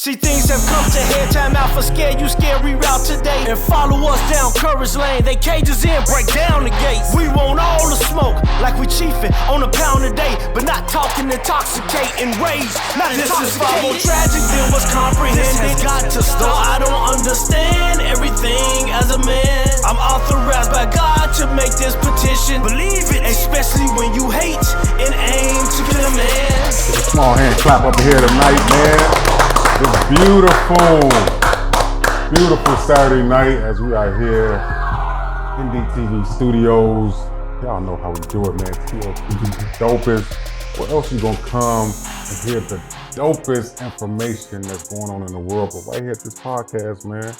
See, things have come to head, time out for scare you, scary route today. And follow us down Courage Lane, they cages in, break down the gates. We want all the smoke, like we chiefin' on a pound a day. But not talking intoxicating rage, not this is far more tragic than what's comprehended. This has got to stop, I don't understand everything as a man. I'm authorized by God to make this petition. Believe it, especially when you hate and aim to kill a man. Get a small hand clap up here tonight, man. It's beautiful Saturday night as we are here in NDTV Studios. Y'all know how we do it, man. TLTV dopest. What else you gonna come and hear the dopest information that's going on in the world? But right here at this podcast, man,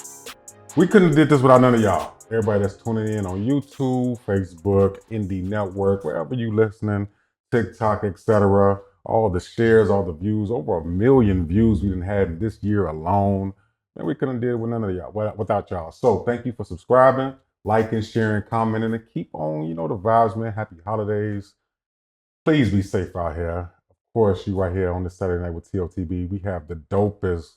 we couldn't have did this without none of y'all. Everybody that's tuning in on YouTube, Facebook, Indie Network, wherever you listening, TikTok, etc. All the shares, all the views, over 1 million views we done had this year alone. Man, we couldn't do it with none of y'all, without y'all. So thank you for subscribing, liking, sharing, commenting, and keep on, the vibes, man. Happy holidays. Please be safe out here. Of course, you right here on this Saturday night with TLTB. We have the dopest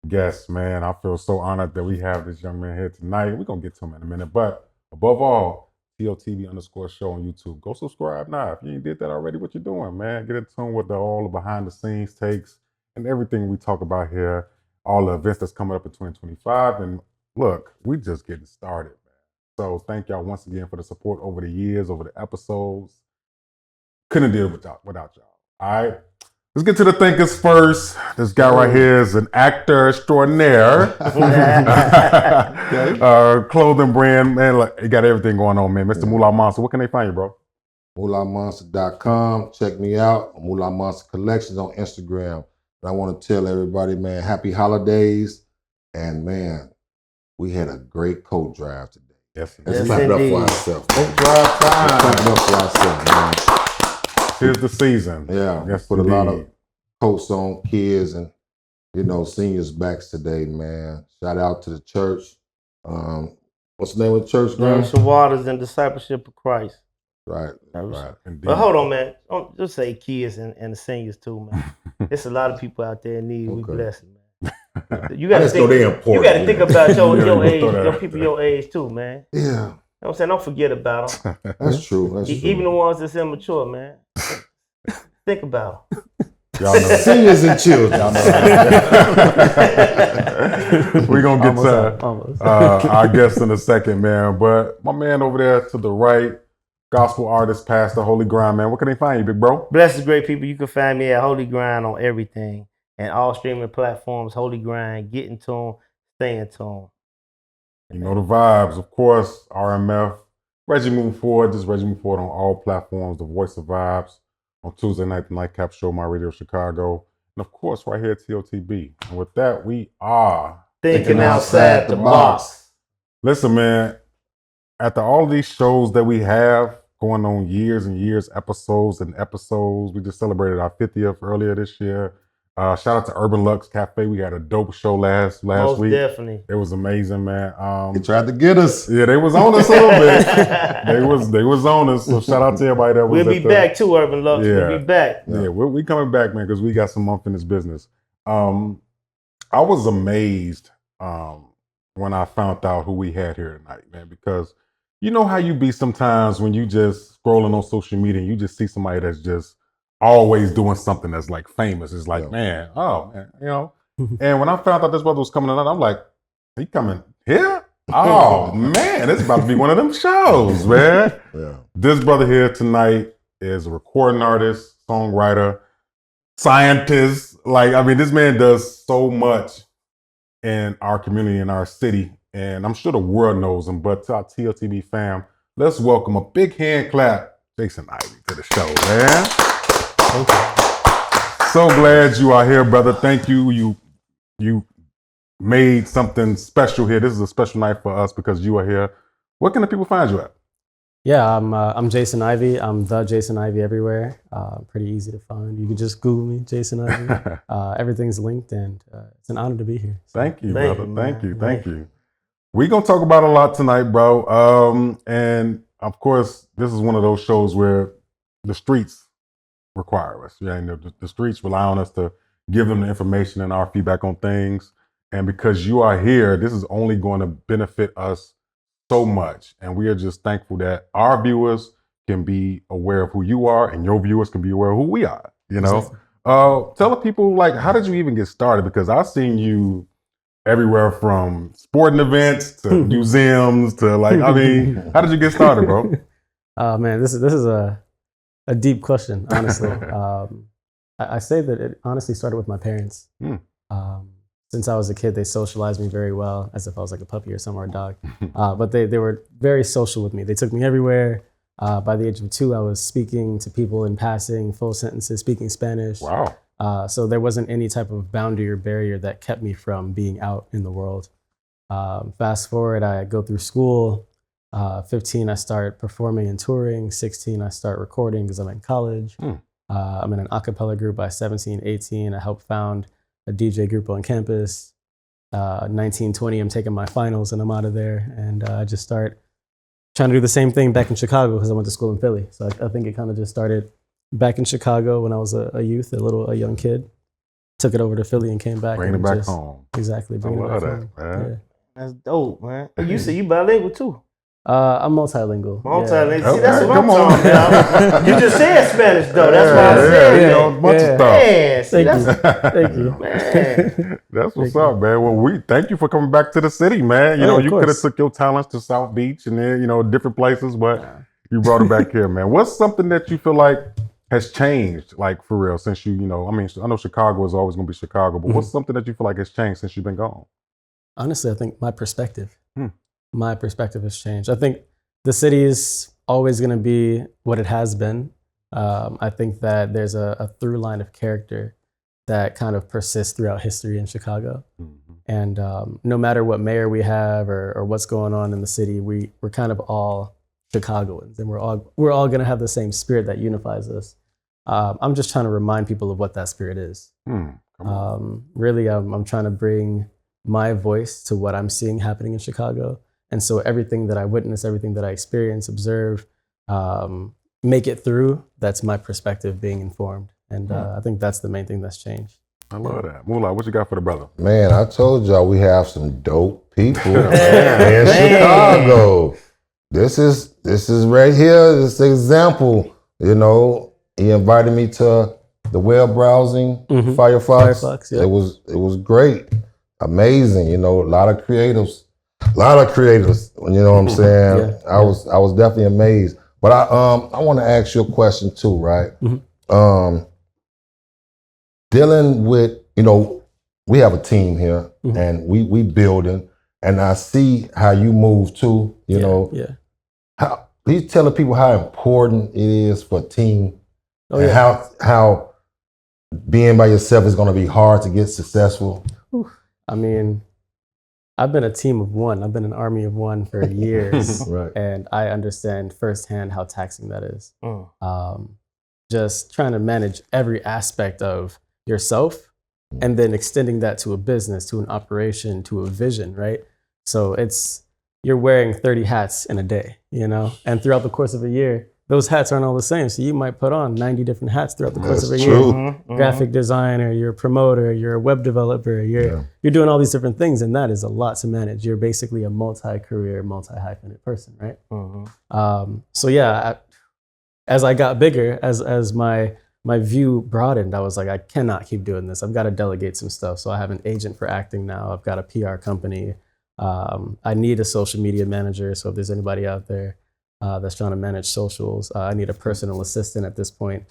guests, man. I feel so honored that we have this young man here tonight. We're going to get to him in a minute. But above all, TLTV_show on YouTube. Go subscribe now. If you ain't did that already, what you doing, man? Get in tune with all the behind the scenes takes and everything we talk about here. All the events that's coming up in 2025. And look, we just getting started, man. So thank y'all once again for the support over the years, over the episodes. Couldn't do it without y'all. All right. Let's get to the thinkers first. This guy right here is an actor extraordinaire. Clothing brand, man. Look, he got everything going on, man. Mr. Moolah Monster. What can they find you, bro? MoolahMonster.com. Check me out. Moolah Monster Collections on Instagram. And I want to tell everybody, man, happy holidays. And, man, we had a great coat drive today. Yes, Let's clap it up for ourselves. Coat drive time. Let's clap it up for ourselves, man. Here's the season. Yeah, yes, put a lot of coats on kids and, seniors' backs today, man. Shout out to the church. What's the name of the church, man? Some Waters and Discipleship of Christ. Right. But hold on, man. Don't just say kids and the seniors too, man. There's a lot of people out there in need. We bless them, man. You gotta think. You gotta think about your age, your people your age too, man. Yeah. You know what I'm saying? Don't forget about them. That's true. Even the ones that's immature, man. Think about them. Y'all know. Seniors and children. Y'all know. We're going to get to our guest in a second, man. But my man over there to the right, gospel artist, pastor, Holy Grind, man. Where can they find you, big bro? Blessed great people. You can find me at Holy Grind on everything. And all streaming platforms, Holy Grind, get in tune, stay in tune. You know the vibes, of course, RMF. Reggie Move Forward, just Reggie Move Forward on all platforms, the voice of vibes. On Tuesday night, the Nightcap Show, My Radio Chicago. And of course, right here at TLTB. And with that, we are Thinking Outside the Box. Listen, man, after all these shows that we have going on years and years, episodes, we just celebrated our 50th earlier this year. Shout out to Urban Lux Cafe. We had a dope show last Most week. Definitely. It was amazing, man. They tried to get us. Yeah, they was on us a little bit. They was on us. So shout out to everybody that was. We'll be back too, Urban Lux. Yeah. We'll be back. Yeah, we coming back, man, because we got some unfinished business. I was amazed when I found out who we had here tonight, man, because you know how you be sometimes when you just scrolling on social media and you just see somebody that's just always doing something that's like famous. It's like, man, And when I found out this brother was coming tonight, I'm like, he coming here? Oh man, it's about to be one of them shows, man. Yeah. This brother here tonight is a recording artist, songwriter, scientist. This man does so much in our community, in our city, and I'm sure the world knows him. But to our TLTB fam, let's welcome a big hand clap, Jason Ivey, to the show, man. So glad you are here, brother. Thank you. You made something special here. This is a special night for us because you are here. Where can the people find you at? Yeah, I'm Jason Ivey. I'm the Jason Ivey everywhere. Pretty easy to find. You can just Google me, Jason Ivey. Everything's linked, and it's an honor to be here. So, thank you, brother. Thank you. We're going to talk about a lot tonight, bro. And of course, this is one of those shows where the streets require us. Yeah, and the streets rely on us to give them the information and our feedback on things. And because you are here, this is only going to benefit us so much. And we are just thankful that our viewers can be aware of who you are and your viewers can be aware of who we are, you know? Exactly. Tell the people, like, how did you even get started? Because I've seen you everywhere from sporting events to museums to, like, I mean, how did you get started, bro? Man, this is a deep question, honestly. I say that it honestly started with my parents. Since I was a kid, they socialized me very well, as if I was like a puppy or some or a dog. But they were very social with me. They took me everywhere. By the age of 2, I was speaking to people in passing, full sentences, speaking Spanish. Wow. So there wasn't any type of boundary or barrier that kept me from being out in the world. Fast forward, I go through school. 15, I start performing and touring. 16, I start recording because I'm in college. I'm in an a cappella group. By 17, 18, I helped found a DJ group on campus. 19, 20, I'm taking my finals and I'm out of there. And I just start trying to do the same thing back in Chicago because I went to school in Philly. So I think it kind of just started back in Chicago when I was a youth, a young kid. Took it over to Philly and came back. Bring it back home. Exactly. I love that, man. Yeah. That's dope, man. You said you bilingual too. I'm multilingual. Multilingual. Yeah. See, that's what I'm talking about. You just said Spanish though. That's why I said you know, a bunch of stuff. Thank you. Man. That's what's up, man. Well, we thank you for coming back to the city, man. You know, you could have took your talents to South Beach and then, you know, different places, but you brought it back here, man. What's something that you feel like has changed, like for real, since you know, I mean, I know Chicago is always going to be Chicago, but what's something that you feel like has changed since you've been gone? Honestly, I think my perspective. My perspective has changed. I think the city is always going to be what it has been. I think that there's a through line of character that kind of persists throughout history in Chicago. And no matter what mayor we have or what's going on in the city, we're kind of all Chicagoans, and we're all going to have the same spirit that unifies us. I'm just trying to remind people of what that spirit is. Really, I'm trying to bring my voice to what I'm seeing happening in Chicago. And so everything that I witness, everything that I experience, observe, make it through, that's my perspective being informed. And I think that's the main thing that's changed. I love that. Moolah, what you got for the brother? Man, I told y'all we have some dope people in Chicago. This is right here, this example. You know, he invited me to the web browsing, Firefox. Yeah. It was great. Amazing. You know, a lot of creatives. You know what I'm saying? I was definitely amazed. But I want to ask you a question too, right? Dealing with, you know, we have a team here and we building, and I see how you move too, you know. How, please tell the people how important it is for a team and how being by yourself is going to be hard to get successful. I mean, I've been a team of one. I've been an army of one for years. And I understand firsthand how taxing that is. Just trying to manage every aspect of yourself and then extending that to a business, to an operation, to a vision, right? So you're wearing 30 hats in a day, you know? And throughout the course of a year, those hats aren't all the same. So you might put on 90 different hats throughout the course of a year. Graphic designer, you're a promoter, you're a web developer, you're doing all these different things, and that is a lot to manage. You're basically a multi-career, multi-hyphenate person, right? So yeah, as I got bigger, as my view broadened, I was like, I cannot keep doing this. I've got to delegate some stuff. So I have an agent for acting now. I've got a PR company. I need a social media manager. So if there's anybody out there that's trying to manage socials, I need a personal assistant at this point.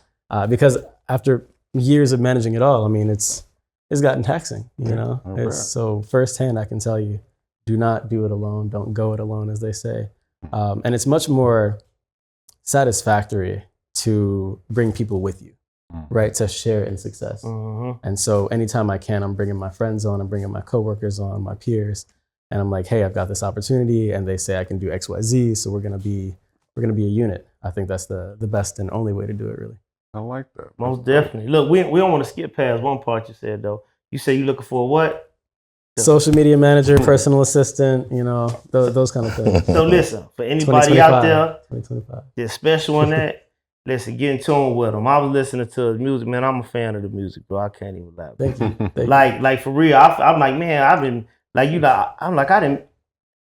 Because after years of managing it all, I mean, it's gotten taxing, you know? So firsthand, I can tell you, do not do it alone. Don't go it alone, as they say. And it's much more satisfactory to bring people with you, right? To share in success. And so anytime I can, I'm bringing my friends on, I'm bringing my coworkers on, my peers, and I'm like, hey, I've got this opportunity, and they say I can do X, Y, Z, so we're gonna be a unit. I think that's the best and only way to do it, really. I like that. Most definitely. Look, we don't want to skip past one part you said though. You say you looking for what? Social media manager, personal assistant, you know, those kind of things. So listen, for anybody out there that's special in that, listen, get in tune with them. I was listening to his music, man. I'm a fan of the music, bro. I can't even lie. Thank you. Like for real, I'm like, man, I've been like, you know, I'm like, I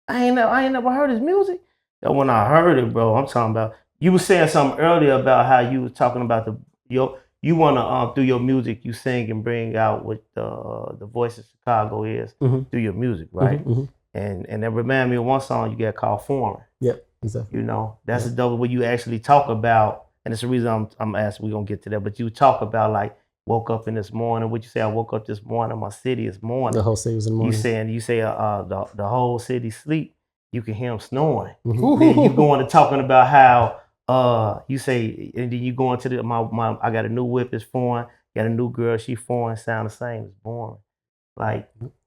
ain't never heard his music. So when I heard it, bro, I'm talking about. You were saying something earlier about how you was talking about you wanna through your music you sing and bring out what the voice of Chicago is through your music, right? And that remind me of one song you got called Foreign. Yep, exactly. You know, that's a double where you actually talk about, and it's the reason I'm asking, we're gonna get to that, but you talk about like woke up in this morning, what you say, I woke up this morning, my city is mourning. The whole city was in mourning. You say the whole city sleep, you can hear them snoring. Then you go into talking about how you say, and then you go into the my I got a new whip, it's foreign, got a new girl, she foreign, sound the same, it's boring. And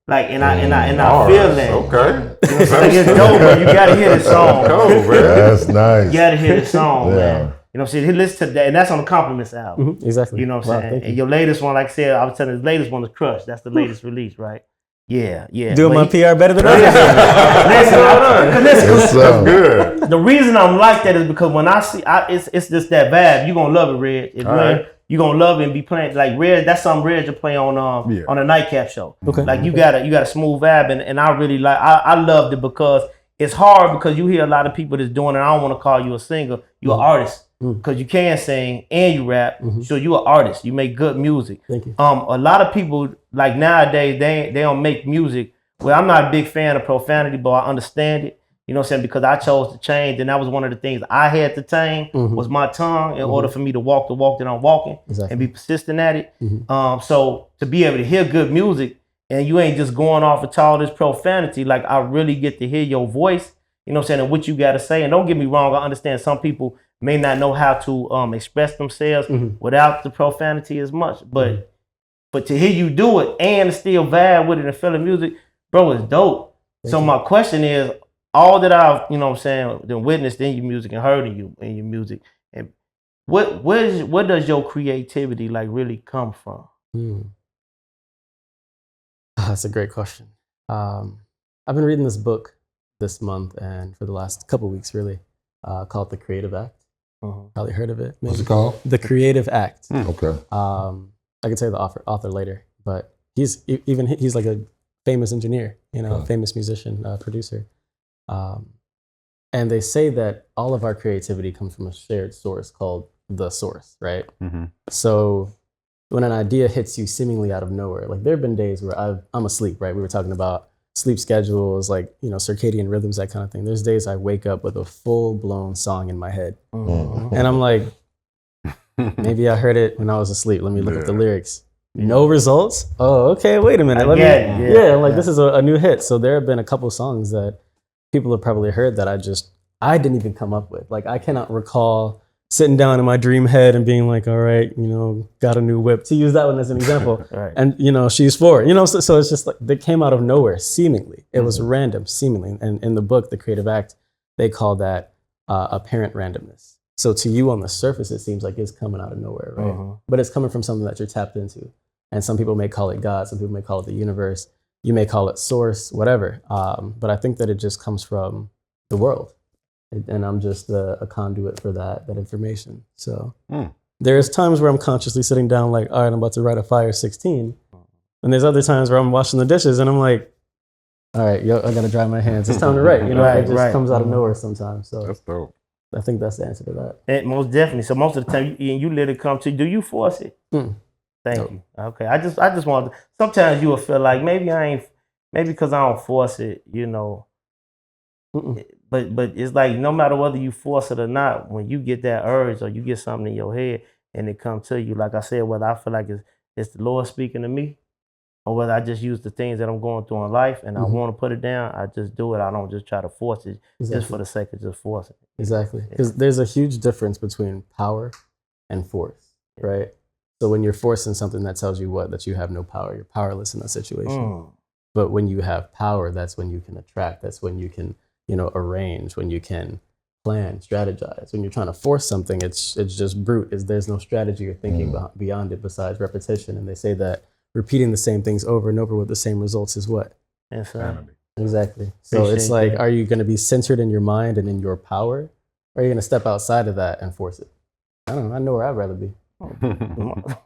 I feel that. Okay. You know what I'm saying? It's dope, bro. You gotta hear this song. That's nice. You gotta hear this song, man. You know what I'm saying? Listen to that, and that's on the Compliments album. Exactly. You know what I'm saying? And your latest one, like I said, I was telling you, the latest one is Crush. That's the latest release, right? Yeah. Doing my PR better than others. Listen, That's good. the reason I'm like that is because when I see, it's just that vibe. You gonna love it, Red. You gonna love it and be playing like Red. That's something Red to play on a nightcap show. Okay. Like you got a smooth vibe, and I really like. I loved it because it's hard because you hear a lot of people that's doing it. I don't want to call you a singer. You're an artist because you can sing and you rap. So you're an artist. You make good music. Thank you. A lot of people like nowadays they don't make music. Well, I'm not a big fan of profanity, but I understand it. You know what I'm saying? Because I chose to change, and that was one of the things I had to tame was my tongue in order for me to walk the walk that I'm walking and be persistent at it. So to be able to hear good music and you ain't just going off with all this profanity, like I really get to hear your voice, you know what I'm saying, and what you got to say. And don't get me wrong, I understand some people may not know how to express themselves without the profanity as much, but to hear you do it and still vibe with it and feel the music, bro, it's dope. So my question is, all that I've, you know what I'm saying, then witnessed in your music and heard in your music, and where does your creativity like really come from? That's a great question. I've been reading this book this month and for the last couple weeks really, called The Creative Act. Probably heard of it. Maybe. What's it called? The Creative Act. Okay. I can tell you the author later, but he's like a famous engineer, famous musician, producer. And they say that all of our creativity comes from a shared source called the source, right? So when an idea hits you seemingly out of nowhere, like there have been days where I'm asleep, right? We were talking about sleep schedules, like, circadian rhythms, that kind of thing. There's days I wake up with a full-blown song in my head. And I'm like, maybe I heard it when I was asleep. Let me look at the lyrics. No results? Oh, okay, wait a minute. This is a new hit. So there have been a couple songs that people have probably heard that I didn't even come up with. Like, I cannot recall sitting down in my dream head and being like, all right, got a new whip, to use that one as an example. Right. And, she's four, so it's just like, they came out of nowhere, seemingly. It was random, seemingly. And in the book, The Creative Act, they call that apparent randomness. So to you on the surface, it seems like it's coming out of nowhere, right? But it's coming from something that you're tapped into. And some people may call it God, some people may call it the universe. You may call it source, whatever. But I think that it just comes from the world. And I'm just a conduit for that information. So there's times where I'm consciously sitting down like, all right, I'm about to write a Fire 16. And there's other times where I'm washing the dishes and I'm like, all right, I got to dry my hands. It's time to write. It just comes out of nowhere sometimes. So that's dope. I think that's the answer to that. And most definitely. So most of the time, you let it come to you. Do you force it? Thank you. Okay. I just want to, sometimes you will feel like maybe because I don't force it, But it's like no matter whether you force it or not, when you get that urge or you get something in your head and it comes to you, like I said, whether I feel like it's the Lord speaking to me or whether I just use the things that I'm going through in life and I want to put it down, I just do it. I don't just try to force it just for the sake of just forcing it. Exactly. Because there's a huge difference between power and force, right? So when you're forcing something that tells you that you have no power, you're powerless in that situation. But when you have power, that's when you can attract, that's when you can arrange, when you can plan, strategize. When you're trying to force something, it's just brute. There's no strategy or thinking beyond it besides repetition. And they say that repeating the same things over and over with the same results is what? Insanity. Exactly. So it's like, are you going to be centered in your mind and in your power? Or are you going to step outside of that and force it? I don't know. I know where I'd rather be.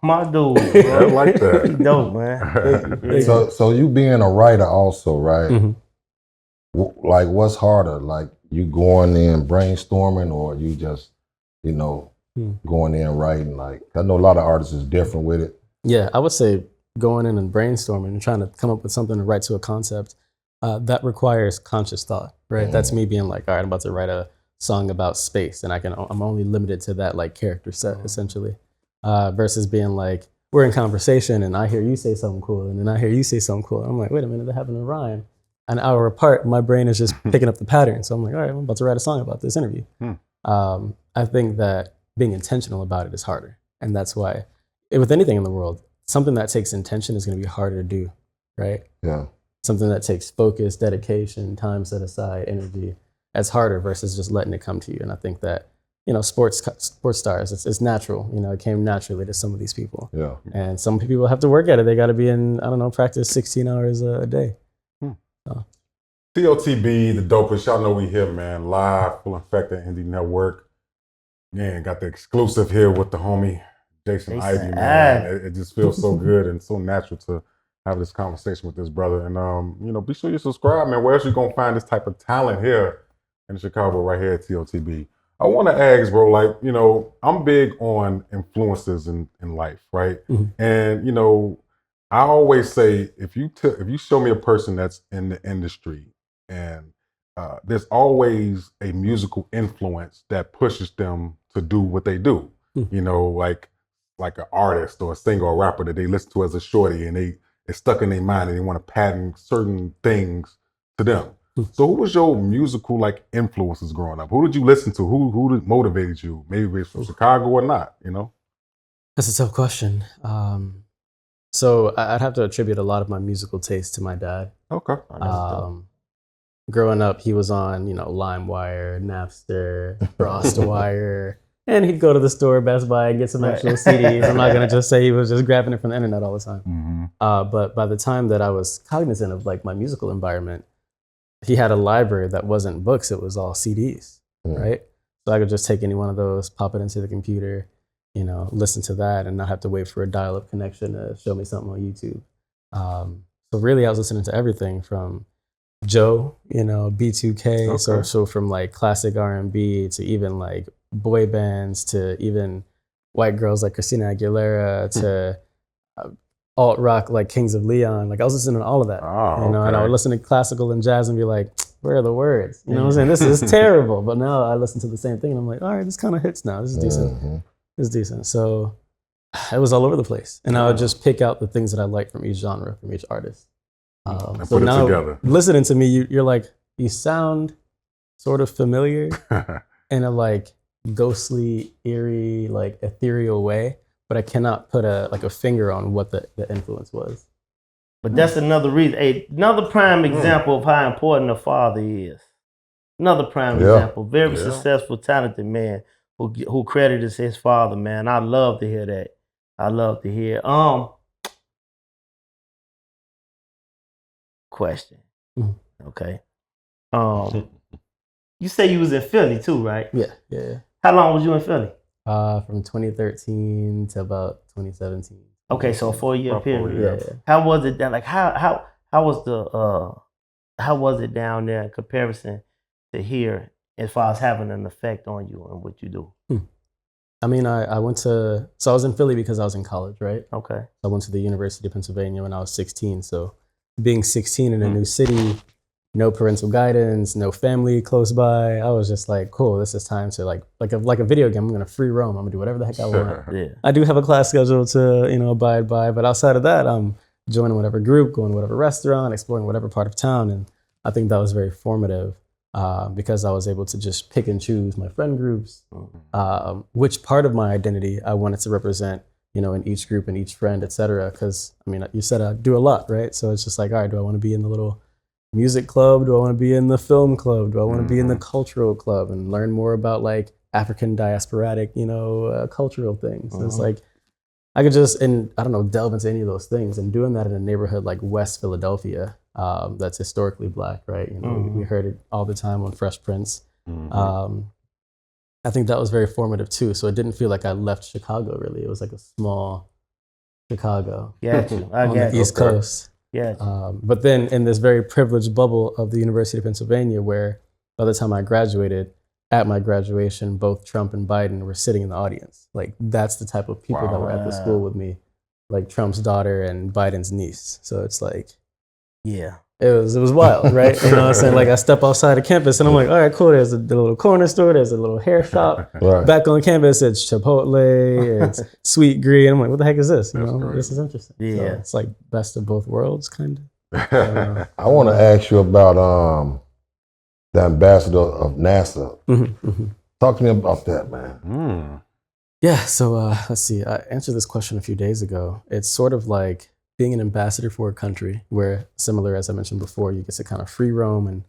My dude, I like that. He dope, man. So you being a writer also, right? Mm-hmm. Like, what's harder? Like, you going in brainstorming, or you just, going in writing? Like, I know a lot of artists is different with it. Yeah, I would say going in and brainstorming and trying to come up with something to write to a concept, that requires conscious thought, right? Mm-hmm. That's me being like, all right, I'm about to write a song about space, and I'm only limited to that like character set, essentially. Versus being like, we're in conversation and I hear you say something cool and then I hear you say something cool. I'm like, wait a minute, they're having a rhyme. An hour apart, my brain is just picking up the pattern. So I'm like, all right, I'm about to write a song about this interview. I think that being intentional about it is harder. And that's why, with anything in the world, something that takes intention is going to be harder to do, right? Yeah. Something that takes focus, dedication, time set aside, energy, that's harder versus just letting it come to you. And I think that, sports stars, it's natural. It came naturally to some of these people. Yeah. And some people have to work at it. They got to be in, practice 16 hours a day. So. TOTB, the dopest. Y'all know we here, man. Live, full effect at Indie Network. Man, got the exclusive here with the homie Jason Ivey, man. It just feels so good and so natural to have this conversation with this brother. And be sure you subscribe, man. Where else you gonna find this type of talent here in Chicago, right here at TOTB? I want to ask, bro, like, I'm big on influences in life, right? Mm-hmm. And, I always say, if you show me a person that's in the industry and there's always a musical influence that pushes them to do what they do, like an artist or a singer or rapper that they listen to as a shorty and it's stuck in their mind and they want to patent certain things to them. So who was your musical influences growing up? Who did you listen to? Who motivated you? Maybe it's from Chicago or not, That's a tough question. So I'd have to attribute a lot of my musical taste to my dad. Okay. Growing up, he was on, LimeWire, Napster, FrostWire, and he'd go to the store, Best Buy, and get some actual CDs. I'm not going to just say he was just grabbing it from the internet all the time. Mm-hmm. But by the time that I was cognizant of my musical environment, he had a library that wasn't books, it was all CDs, right? So I could just take any one of those, pop it into the computer, listen to that and not have to wait for a dial-up connection to show me something on YouTube. So really I was listening to everything from Joe, B2K, okay. so from classic R&B to even boy bands to even white girls like Christina Aguilera to alt rock like Kings of Leon. I was listening to all of that, and I would listen to classical and jazz and be like, where are the words? You know what I'm saying? This is terrible. But now I listen to the same thing and I'm like, all right, this kind of hits now. This is decent. Mm-hmm. This is decent. So it was all over the place. And I would just pick out the things that I liked from each genre, from each artist. And so put it together. Listening to me, you're like, you sound sort of familiar in a ghostly, eerie, ethereal way, but I cannot put a finger on what the influence was. But that's another reason. Another prime example of how important a father is. Another prime example. Very successful, talented man who credits his father, man. I love to hear that. I love to hear. Question. Okay. You say you was in Philly too, right? Yeah. How long was you in Philly? From 2013 to about 2017. Okay, so a 4-year period. Yeah. How was it down? How was it down there in comparison to here, as far as having an effect on you and what you do? I mean, I went to, so I was in Philly because I was in college, right? Okay. I went to the University of Pennsylvania when I was 16. So being 16 in a new city, no parental guidance, no family close by, I was just like, cool, this is time to like a video game. I'm going to free roam. I'm going to do whatever the heck I want. Yeah. I do have a class schedule to, abide by, but outside of that, I'm joining whatever group, going to whatever restaurant, exploring whatever part of town. And I think that was very formative. Because I was able to just pick and choose my friend groups, which part of my identity I wanted to represent, in each group and each friend, et cetera. Because, I mean, you said I do a lot, right? So it's just like, all right, do I want to be in the little music club? Do I want to be in the film club? Do I want to be in the cultural club and learn more about African diasporatic, cultural things? It's like, I could just, delve into any of those things. And doing that in a neighborhood like West Philadelphia, that's historically Black, right? We heard it all the time on Fresh Prince. I think that was very formative too. So it didn't feel like I left Chicago really. It was like a small Chicago on the East Coast. Yeah. But then in this very privileged bubble of the University of Pennsylvania, where by the time I graduated, at my graduation, both Trump and Biden were sitting in the audience. Like that's the type of people that were at the school with me, like Trump's daughter and Biden's niece. So it's like, yeah, it was wild, right? You know what I'm saying? Like I step outside of campus and I'm like, all right, cool. There's a little corner store. There's a little hair shop. Right. Back on campus, it's Chipotle, it's Sweet Green. I'm like, what the heck is this? You know, this is interesting. Yeah, so it's like best of both worlds, kind of. I want to ask you about the ambassador of NASA. Talk to me about that, man. Yeah, so let's see. I answered this question a few days ago. It's sort of like being an ambassador for a country where, similar as I mentioned before, you get to kind of free roam and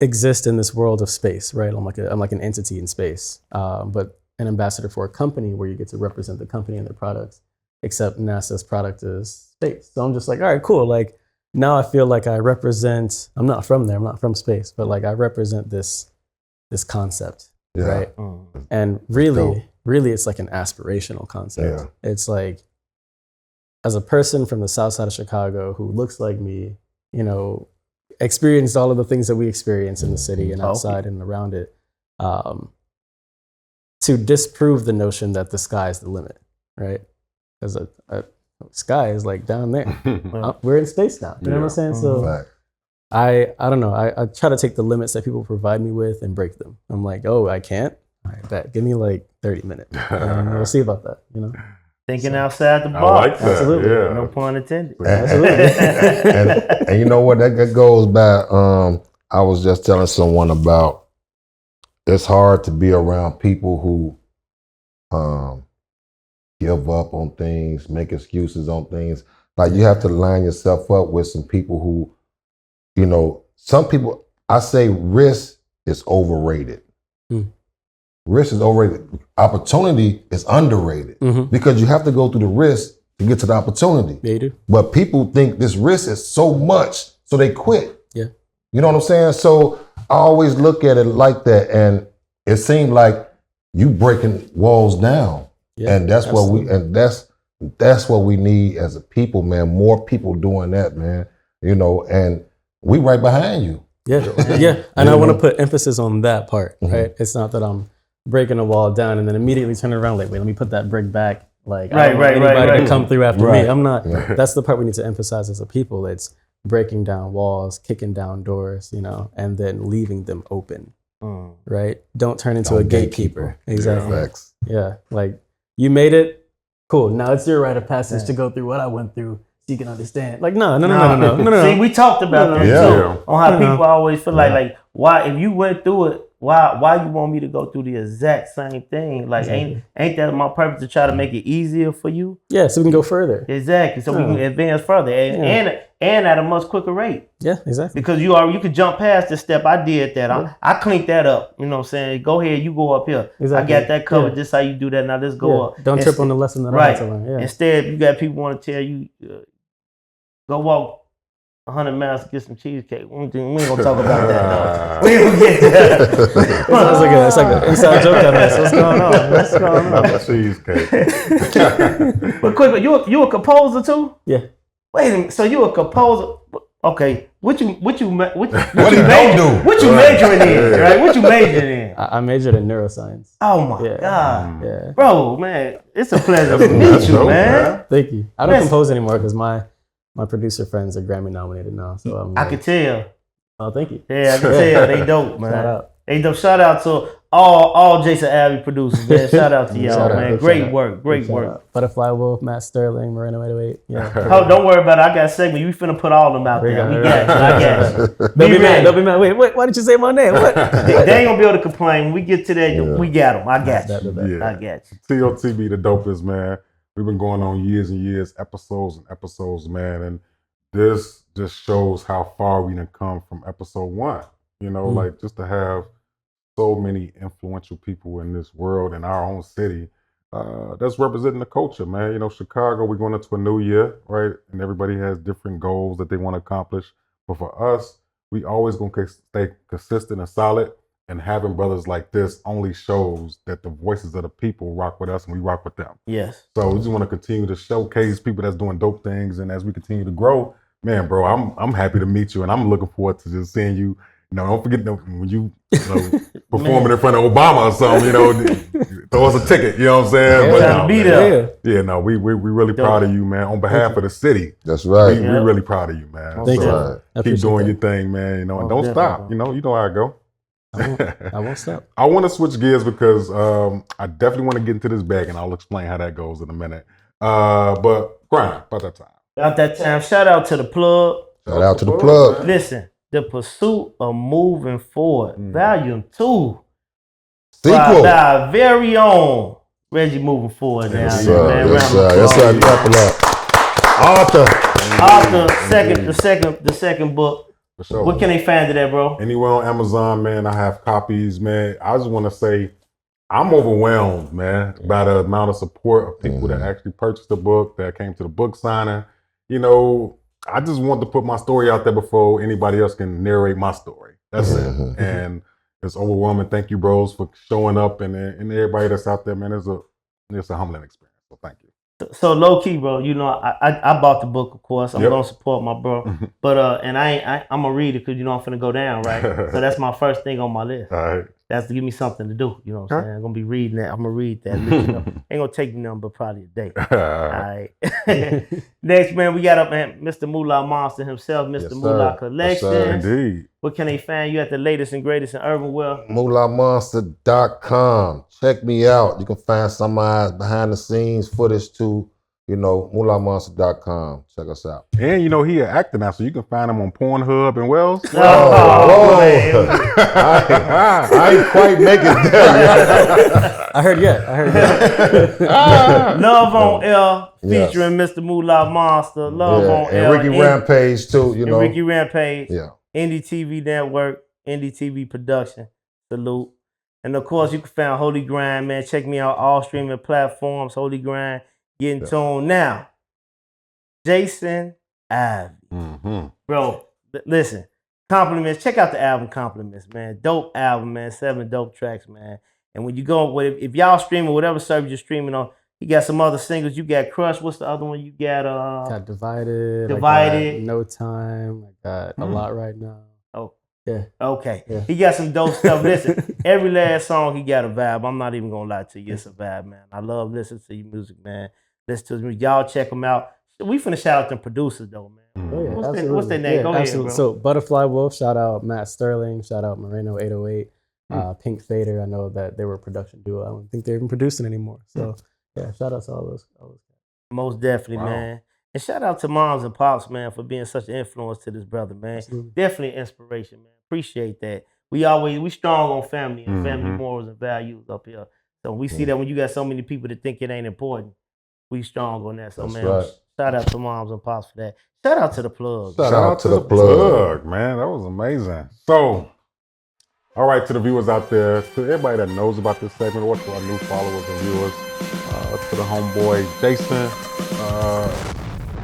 exist in this world of space, right? I'm like an entity in space, but an ambassador for a company where you get to represent the company and their products, except NASA's product is space. So I'm just like, all right, cool. Like now I feel like I represent, I'm not from there, I'm not from space, but like I represent this concept, right? And really it's like an aspirational concept. Yeah. It's like, as a person from the south side of Chicago who looks like me, you know, experienced all of the things that we experience in the city and outside and around it, to disprove the notion that the sky is the limit, right? Because the sky is like down there. We're in space now. You know what I'm saying? So I don't know. I try to take the limits that people provide me with and break them. I'm like, oh, I can't? All right, bet. Give me like 30 minutes. And we'll see about that, you know? Thinking outside the box. I like that. Absolutely. Yeah. No pun intended. And you know what? That goes back. I was just telling someone about it's hard to be around people who give up on things, make excuses on things. Like you have to line yourself up with some people who, you know, some people, I say risk is overrated. Risk is overrated. Opportunity is underrated because you have to go through the risk to get to the opportunity. Yeah, you do. But people think this risk is so much, so they quit. Yeah. You know what I'm saying? So I always look at it like that, and it seemed like you breaking walls down, and that's absolutely. that's what we need as a people, man. More people doing that, man. You know, and we right behind you. Yeah. And I want to put emphasis on that part, right? It's not that I'm breaking a wall down and then immediately turning around like, wait, let me put that brick back. Like, I don't want anybody to come through after me. I'm not. That's the part we need to emphasize as a people. It's breaking down walls, kicking down doors, you know, and then leaving them open, right? Don't turn into a gatekeeper. Exactly. Yeah, like you made it, cool. Now it's your rite of passage to go through what I went through so you can understand. Like, no. See, we talked about that too, on how people always feel like, why, if you went through it, why you want me to go through the exact same thing? Like, ain't that my purpose to try to make it easier for you? Yeah, so we can go further. Exactly, so we can advance further and at a much quicker rate. Yeah, exactly. Because you could jump past the step. I did that. I cleaned that up. You know what I'm saying? Go ahead, you go up here. Exactly. I got that covered. This how you do that. Now let's go up. Don't trip on the lesson that I had to learn. Yeah. Instead, you got people want to tell you, go walk 100 miles to get some cheesecake. We ain't gonna talk about that. We ain't gonna get that. It's like an inside joke on this. What's going on? What's going on? Cheesecake. But quick, you a composer too? Yeah. Wait a minute. So you a composer? Okay. What you majoring in? Right? What you majoring in? I majored in neuroscience. Oh my God. Yeah. Bro, man, it's a pleasure to meet you, man. Thank you. I don't compose anymore because my producer friends are Grammy nominated now. So I could tell. Oh, thank you. Yeah, I can tell. They dope, man. Shout out. They dope. Shout out to all Jason Abbey producers, man. Shout out to y'all, man. Great work. Butterfly Wolf, Matt Sterling, Moreno 808. Yeah. Oh, don't worry about it. I got a segment. You finna put all of them out there. We got you. I got you. Don't be mad. Wait, why did you say my name? What? They ain't gonna be able to complain. When we get to that, we got them. I got you. I got you. TOTB the dopest, man. We've been going on years and years, episodes and episodes, man. And this just shows how far we done come from episode 1. You know, like just to have so many influential people in this world, in our own city, that's representing the culture, man. You know, Chicago, we're going into a new year, right? And everybody has different goals that they want to accomplish. But for us, we always going to stay consistent and solid. And having brothers like this only shows that the voices of the people rock with us and we rock with them. Yes. So we just want to continue to showcase people that's doing dope things. And as we continue to grow, man, bro, I'm happy to meet you. And I'm looking forward to just seeing you. Don't forget when you performing in front of Obama or something, throw us a ticket, you know what I'm saying? But be there. Yeah, no, we really proud of you, man. On behalf of the city. That's right. We really proud of you, man. Thank you. Keep doing your thing, man, and don't stop. You know how I go. I won't stop. I want to switch gears because I definitely want to get into this bag, and I'll explain how that goes in a minute. But Grind, about that time. About that time. Shout out to the plug. Shout out to the plug. Listen, The Pursuit of Moving Forward, Volume 2. Sequel. By our very own Reggie Moving Forward now. Yes, sir. Yes, sir. Clap it up. The second book. For sure. What can they find today, bro? Anywhere on Amazon, man. I have copies, man. I just want to say I'm overwhelmed, man, by the amount of support of people that actually purchased the book, that came to the book signing. I just want to put my story out there before anybody else can narrate my story. That's it. And it's overwhelming. Thank you, bros, for showing up and everybody that's out there, man. It's a humbling experience. So thank you. So low key, bro. I bought the book, of course. I'm gonna support my bro, but and I'm gonna read it because I'm finna go down, right? So that's my first thing on my list. All right. That's to give me something to do. You know what I'm saying? I'm gonna be reading that. I'm gonna read that. Ain't gonna take me nothing but probably a day. All right. Next, man, we got up, man, Mr. Moolah Monster himself, Mr. Moolah Collections. Yes, indeed. What can they find you at the latest and greatest in urban wealth? MoolahMonster.com. Check me out. You can find some of my behind the scenes footage too. MoolahMonster.com. Check us out. And he an actor now, so you can find him on Pornhub and Wells. I ain't quite making it there yet. I heard yet. Love on L featuring Mr. Moolah Monster. Love on and L. Ricky Rampage too, And Ricky Rampage. Yeah. Indie TV Network, Indie TV Production. Salute. And of course, you can find Holy Grind, man. Check me out, all streaming platforms. Holy Grind, getting tuned now. Jason Ivey. Bro, listen. Compliments. Check out the album Compliments, man. Dope album, man. 7 dope tracks, man. And when you go, if y'all streaming, whatever service you're streaming on, you got some other singles. You got Crush. What's the other one you got? Got Divided. Divided. I got No Time. I got A Lot Right Now. Oh. Yeah. Okay. Yeah. He got some dope stuff. Listen, every last song he got a vibe. I'm not even gonna lie to you. It's a vibe, man. I love listening to your music, man. Listen to his music. Y'all check him out. We finna shout out them producers though, man. Oh, yeah, what's their name? Go ahead, bro. So Butterfly Wolf, shout out Matt Sterling, shout out Moreno 808, Pink Fader. I know that they were a production duo. I don't think they're even producing anymore. So yeah, shout out to all those guys. Most definitely, man. And shout out to moms and pops, man, for being such an influence to this brother, man. Absolutely. Definitely inspiration, man. Appreciate that. We strong on family and family morals and values up here. So we see that when you got so many people that think it ain't important, we strong on that. So That's man, right. shout out to moms and pops for that. Shout out to the plug. Shout out to the plug, man. That was amazing. So, all right, to the viewers out there, to everybody that knows about this segment, or to our new followers and viewers, to the homeboy Jason.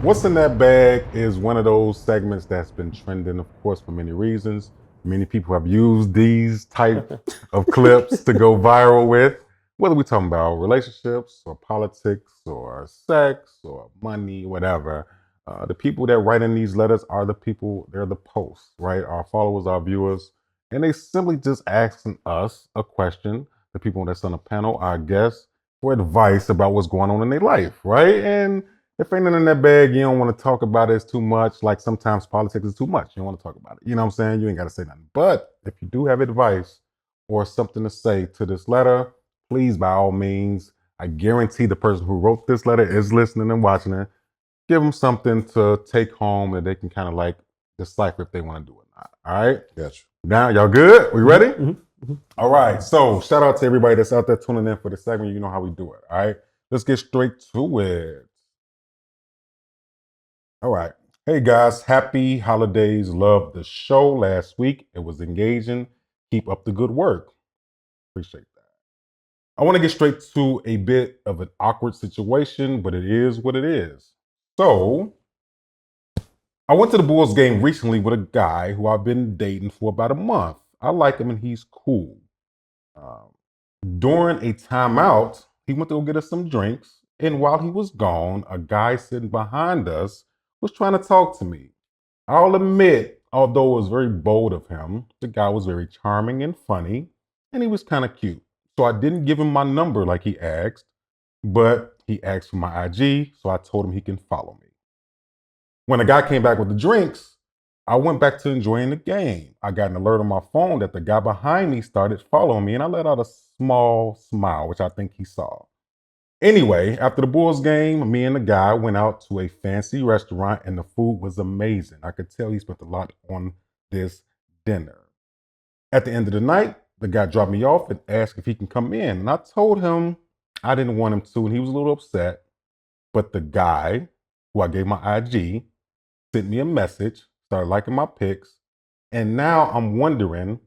What's in that bag is one of those segments that's been trending, of course, for many reasons. Many people have used these type of clips to go viral with, whether we're talking about relationships or politics or sex or money, whatever. The people that write in these letters are the people, they're the posts, right? Our followers, our viewers, and they simply just asking us a question, the people that's on the panel, our guests, for advice about what's going on in their life, right? And if ain't nothing in that bag, you don't want to talk about it, it's too much. Like sometimes politics is too much. You don't want to talk about it. You know what I'm saying? You ain't got to say nothing. But if you do have advice or something to say to this letter, please, by all means, I guarantee the person who wrote this letter is listening and watching it. Give them something to take home that they can kind of like decipher if they want to do it or not. All right? Gotcha. Now, y'all good? We ready? All right. So, shout out to everybody that's out there tuning in for the segment. You know how we do it. All right? Let's get straight to it. All right. Hey, guys. Happy holidays. Loved the show last week. It was engaging. Keep up the good work. Appreciate that. I want to get straight to a bit of an awkward situation, but it is what it is. So, I went to the Bulls game recently with a guy who I've been dating for about a month. I like him and he's cool. During a timeout, he went to go get us some drinks. And while he was gone, a guy sitting behind us was trying to talk to me. I'll admit, although it was very bold of him, the guy was very charming and funny, and he was kind of cute. So I didn't give him my number like he asked, but he asked for my IG, so I told him he can follow me. When the guy came back with the drinks, I went back to enjoying the game. I got an alert on my phone that the guy behind me started following me, and I let out a small smile, which I think he saw. Anyway, after the Bulls game, me and the guy went out to a fancy restaurant, and the food was amazing. I could tell he spent a lot on this dinner. At the end of the night, the guy dropped me off and asked if he can come in. And I told him I didn't want him to, and he was a little upset. But the guy, who I gave my IG, sent me a message, started liking my pics, and now I'm wondering,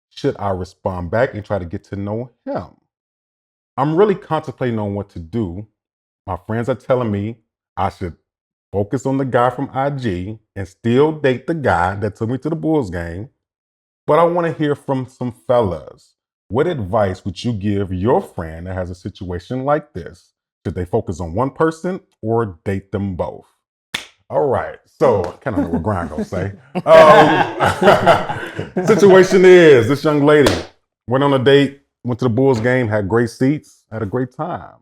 should I respond back and try to get to know him? I'm really contemplating on what to do. My friends are telling me I should focus on the guy from IG and still date the guy that took me to the Bulls game. But I want to hear from some fellas. What advice would you give your friend that has a situation like this? Should they focus on one person or date them both? All right, so I kind of know what Grind gonna say. Situation is, this young lady went on a date, went to the Bulls game, had great seats, had a great time.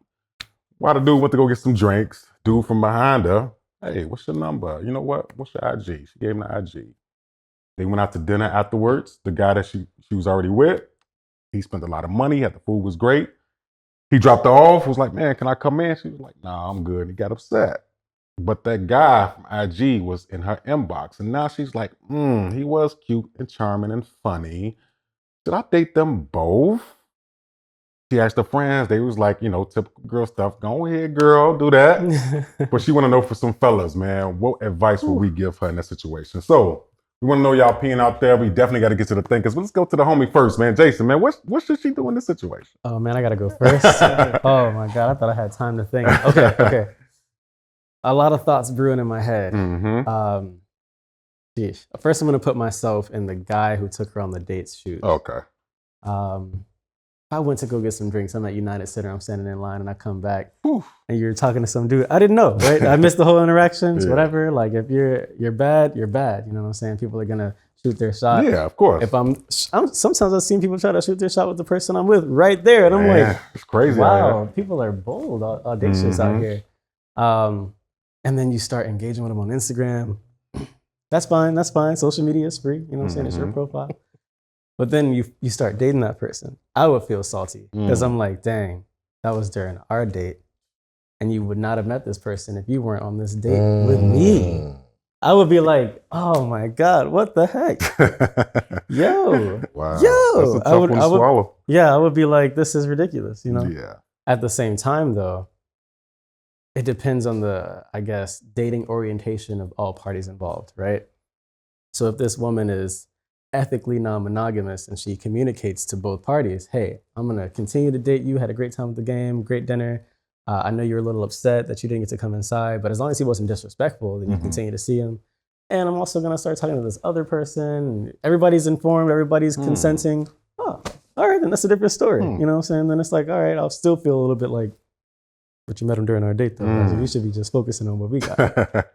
While the dude went to go get some drinks, dude from behind her, hey, what's your number? You know what? What's your IG? She gave him the IG. They went out to dinner afterwards. The guy that she was already with, he spent a lot of money, the food was great. He dropped her off, was like, man, can I come in? She was like, nah, I'm good. And he got upset. But that guy from IG was in her inbox. And now she's like, he was cute and charming and funny. Should I date them both? She asked her friends. They was like, typical girl stuff. Go ahead, girl, do that. But she want to know for some fellas, man, what advice would we give her in that situation? So we want to know y'all peeing out there. We definitely got to get to the thinkers. But let's go to the homie first, man. Jason, man, what should she do in this situation? Oh, man, I got to go first. Oh, my God. I thought I had time to think. Okay. A lot of thoughts brewing in my head. Mm-hmm. First, I'm going to put myself in the guy who took her on the date's shoes. Okay. I went to go get some drinks. I'm at United Center. I'm standing in line, and I come back, and you're talking to some dude. I didn't know, right? I missed the whole interactions, whatever. Like, if you're bad, you're bad. You know what I'm saying? People are going to shoot their shot. Yeah, of course. If sometimes I've seen people try to shoot their shot with the person I'm with right there, and I'm like, it's crazy. Wow, people are bold, audacious out here. And then you start engaging with them on Instagram. That's fine. Social media is free. You know what I'm saying? It's your profile. But then you start dating that person. I would feel salty because I'm like, dang, that was during our date. And you would not have met this person if you weren't on this date with me. I would be like, oh my God, what the heck? Yo. Wow. That's a tough one to swallow. Yeah, I would be like, this is ridiculous, Yeah. At the same time, though, it depends on the, I guess, dating orientation of all parties involved, right? So if this woman is ethically non-monogamous and she communicates to both parties, hey, I'm going to continue to date you, had a great time at the game, great dinner. I know you're a little upset that you didn't get to come inside, but as long as he wasn't disrespectful, then you continue to see him. And I'm also going to start talking to this other person. Everybody's informed, everybody's consenting. Oh, all right, then that's a different story. You know what I'm saying? Then it's like, all right, I'll still feel a little bit like, but you met him during our date, though. We should be just focusing on what we got.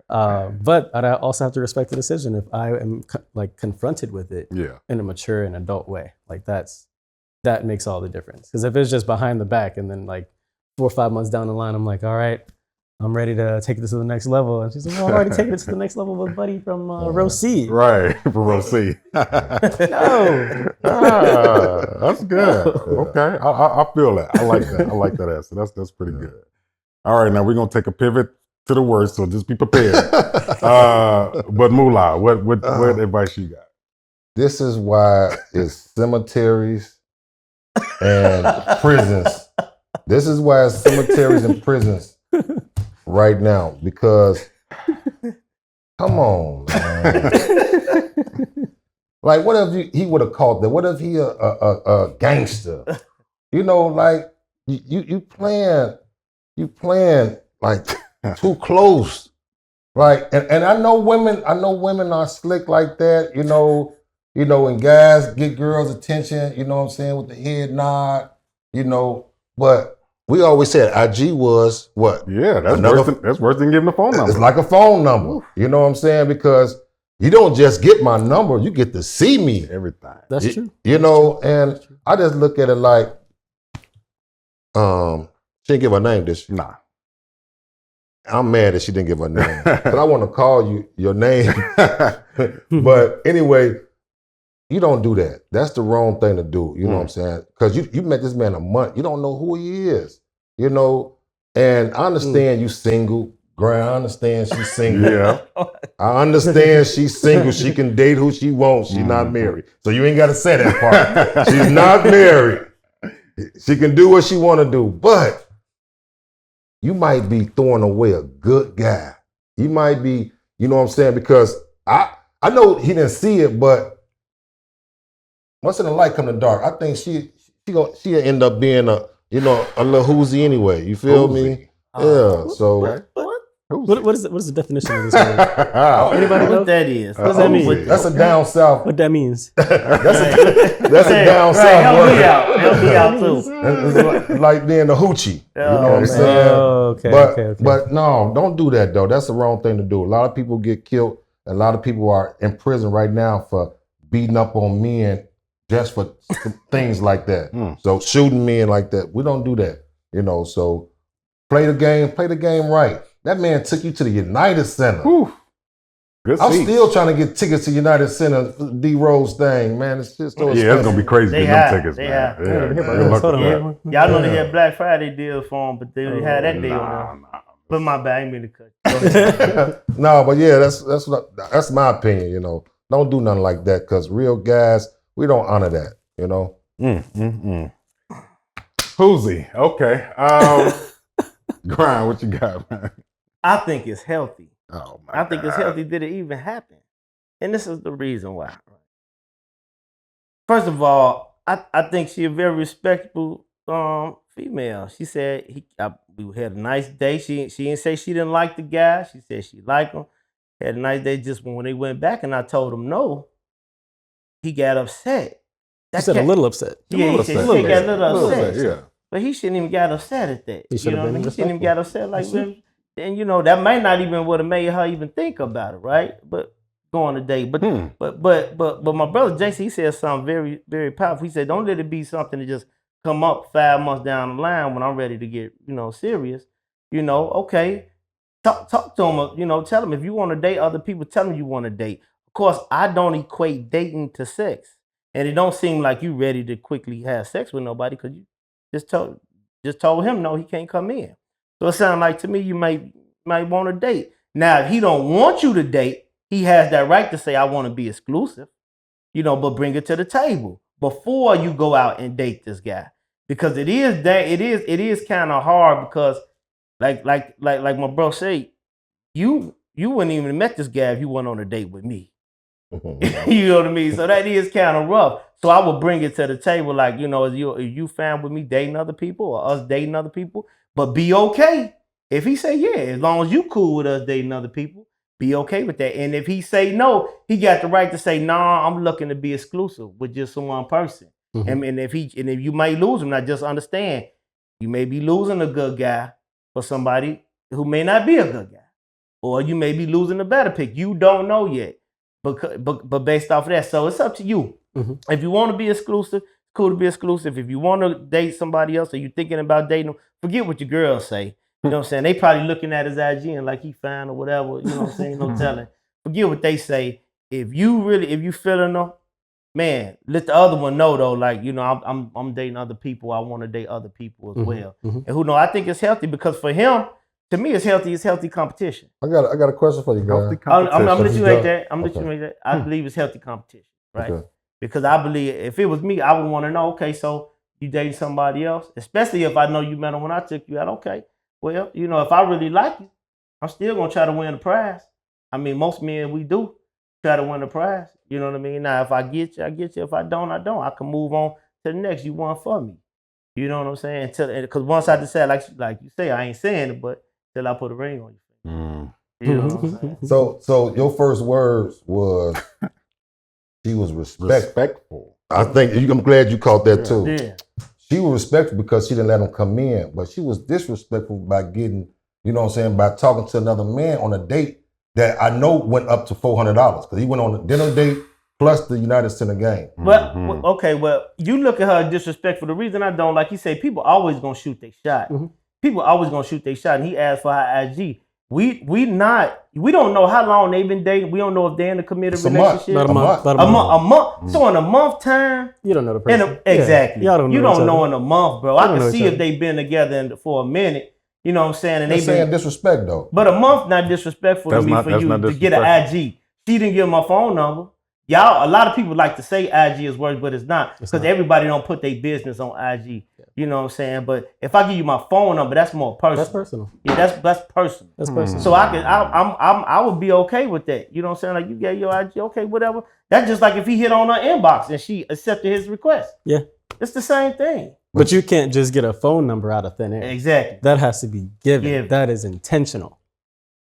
But I also have to respect the decision if I am confronted with it in a mature and adult way. Like that makes all the difference. Because if it's just behind the back and then 4 or 5 months down the line, I'm like, all right, I'm ready to take this to the next level. And she's like, well, I'm already taking it to the next level with Buddy from row C. Right, from row C. No. That's good. Okay, I feel that. I like that. I like that answer. That's pretty good. All right, now we're going to take a pivot to the worst, so just be prepared. But Moolah, what advice you got? This is why it's cemeteries and prisons. This is why it's cemeteries and prisons right now, because come on, man. Like, what if he would have caught that? What if he a gangster? You playing like too close. Right. And I know women are slick like that, You know, when guys get girls' attention, you know what I'm saying, with the head nod, you know, but we always said IG was what? Yeah, that's worse than giving a phone number. It's like a phone number. Oof. You know what I'm saying? Because you don't just get my number, you get to see me. Everything. That's true. You know, and I just look at it like, she didn't give her name, did she? Nah. I'm mad that she didn't give her name. But I want to call you your name. But anyway, you don't do that. That's the wrong thing to do. You know what I'm saying? Because you met this man a month. You don't know who he is. You know, and I understand you single. Grant, I understand she's single. Yeah. I understand she's single. She can date who she wants. She's not married. So you ain't got to say that part. She's not married. She can do what she want to do. But you might be throwing away a good guy. You might be, you know what I'm saying? Because I know he didn't see it, but once in the light come the dark, I think she'll end up being a little hoozy anyway. You feel me? Yeah. So what is the definition of this word? Anybody know what that is? What does that mean? That's a down south. What that means? That's a down south. Help me out too. It's like being a hoochie. You know what I'm saying? Okay. But no, don't do that though. That's the wrong thing to do. A lot of people get killed. A lot of people are in prison right now for beating up on men just for things like that. So shooting men like that. We don't do that. You know, so play the game right. That man took you to the United Center. Whew. Good I'm seats. still trying to get tickets to United Center for the D-Rose thing, man. It's just so expensive. Yeah, it's gonna be crazy getting them tickets, man. Y'all know they had Black Friday deals for them, but they didn't have that deal now. But my bad, I ain't mean to cut. No, but yeah, that's my opinion. You know, don't do nothing like that because real guys, we don't honor that. You know. Hoozy. Okay. Grind, what you got, man? I think it's healthy. Oh my I think God. it's healthy that it even happened. And this is the reason why. First of all, I think she's a very respectable female. She said we had a nice day. She didn't say she didn't like the guy. She said she liked him. Had a nice day. Just when they went back and I told him no, he got upset. He said a little upset. Yeah, he said he got a little upset. Yeah. But he shouldn't even got upset at that. He shouldn't even got upset like that. And you know, that might not even would have made her even think about it, right? But go on a date. But my brother Jason, he said something very, very powerful. He said, don't let it be something to just come up 5 months down the line when I'm ready to get, serious. Okay. Talk to him, tell him if you want to date other people, tell them you want to date. Of course, I don't equate dating to sex. And it don't seem like you ready to quickly have sex with nobody because you just told him no, he can't come in. So it sounds like to me you might want to date. Now, if he don't want you to date, he has that right to say, I want to be exclusive, but bring it to the table before you go out and date this guy. Because it is kind of hard because like my bro said, you wouldn't even have met this guy if you went on a date with me. You know what I mean? So that is kind of rough. So I would bring it to the table like, is you fine with me dating other people or us dating other people? But be okay. If he say, yeah, as long as you cool with us dating other people, be okay with that. And if he say no, he got the right to say, nah, I'm looking to be exclusive with just one person. Mm-hmm. And if you might lose him, now just understand, you may be losing a good guy for somebody who may not be a good guy. Or you may be losing a better pick. You don't know yet. But based off of that, so it's up to you. Mm-hmm. If you want to be exclusive, cool to be exclusive. If you want to date somebody else or you're thinking about dating them, forget what your girls say. You know what I'm saying? They probably looking at his IG and like he fine or whatever. You know what I'm saying? No telling. Forget what they say. If you feeling them, man, let the other one know though. Like I'm dating other people. I want to date other people as well. Mm-hmm. And who knows? I think it's healthy because for him, to me, it's healthy. It's healthy competition. I got a question for you, guys. I'm gonna let you make that. I believe it's healthy competition, right? Okay. Because I believe if it was me, I would want to know. Okay, so you dating somebody else, especially if I know you met them when I took you out. Okay, well, if I really like you, I'm still gonna try to win the prize. I mean, most men we do try to win the prize. You know what I mean? Now, if I get you, I get you. If I don't, I don't. I can move on to the next. You won for me. You know what I'm saying? Because once I decide, like you say, I ain't saying it, but till I put a ring on you. You know what I'm saying? So your first words was, she was respectful. I think I'm glad you caught that too. Yeah. She was respectful because she didn't let him come in, but she was disrespectful by getting, you know what I'm saying, by talking to another man on a date that I know went up to $400 because he went on a dinner date plus the United Center game. But okay, well, you look at her disrespectful. The reason I don't, like you say, people always gonna shoot their shot. People always gonna shoot their shot, and he asked for her IG. We don't know how long they've been dating. We don't know if they're in a committed relationship. A month. A month. So in a month time, you don't know the person. Exactly. Y'all you don't know in a month, bro. I can see if they've been together for a minute. You know what I'm saying? And they're saying disrespect though. But a month not disrespectful to me for you to get an IG. She didn't give my phone number. Y'all, a lot of people like to say IG is worse, but it's not. Because everybody don't put their business on IG. You know what I'm saying? But if I give you my phone number, that's more personal. That's personal. Yeah, that's personal. That's personal. So I would be okay with that. You know what I'm saying? Like you gave your IG, okay, whatever. That's just like if he hit on her inbox and she accepted his request. Yeah. It's the same thing. But you can't just get a phone number out of thin air. Exactly. That has to be given. That is intentional.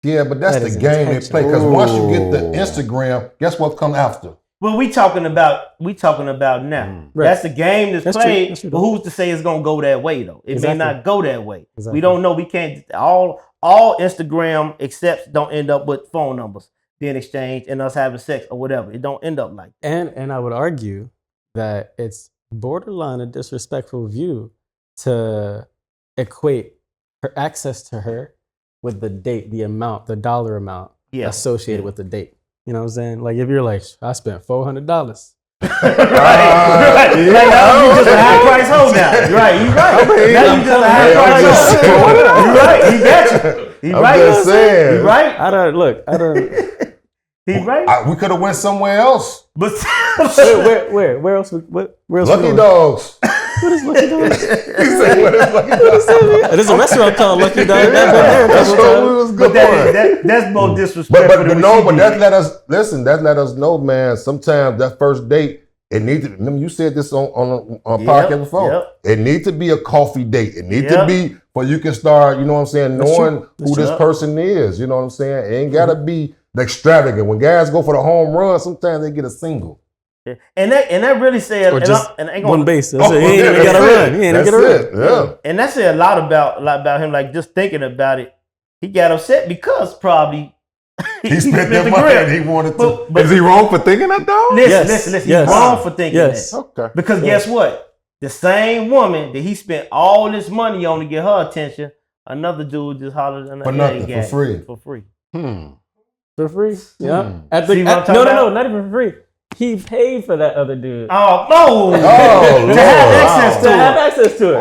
Yeah, but that's the game they play. Because once you get the Instagram, guess what comes after? Well, we talking about now. Right. That's the game that's played. True. But who's to say it's gonna go that way though? It may not go that way. Exactly. We don't know. We can't. All Instagram accepts don't end up with phone numbers being exchanged and us having sex or whatever. It don't end up like that. And I would argue that it's borderline a disrespectful view to equate her access to her with the date, the amount, the dollar amount associated with the date. You know what I'm saying? Like if you're like, I spent $400. Right. Now you just a high price hoe now. Right, you right. Now you just a high price hoe. You right, he got you. He right. I'm just saying. He right. I don't. He right. We could have went somewhere else. But where else? Where else? Lucky Dogs. What is Lucky Dogs? There's a restaurant called Lucky Dogs. That's more disrespectful. But that let us know, man. Sometimes that first date, it needs to. Remember, you said this on a podcast before. Yep. It needs to be a coffee date. It needs to be where you can start. You know what I'm saying? Knowing who this person is. You know what I'm saying? It ain't gotta be extravagant. When guys go for the home run, sometimes they get a single. And that really said, or just one base. He ain't even got a run. He ain't even get a run. Yeah. And that said a lot about him. Like just thinking about it, he got upset because probably he spent that money and he wanted to. Is he wrong for thinking that though? Listen. He's wrong for thinking that. Okay. Because guess what? The same woman that he spent all this money on to get her attention, another dude just hollered for nothing, for free. For free. For free? Yeah. No, not even for free. He paid for that other dude. Oh, no. To have access to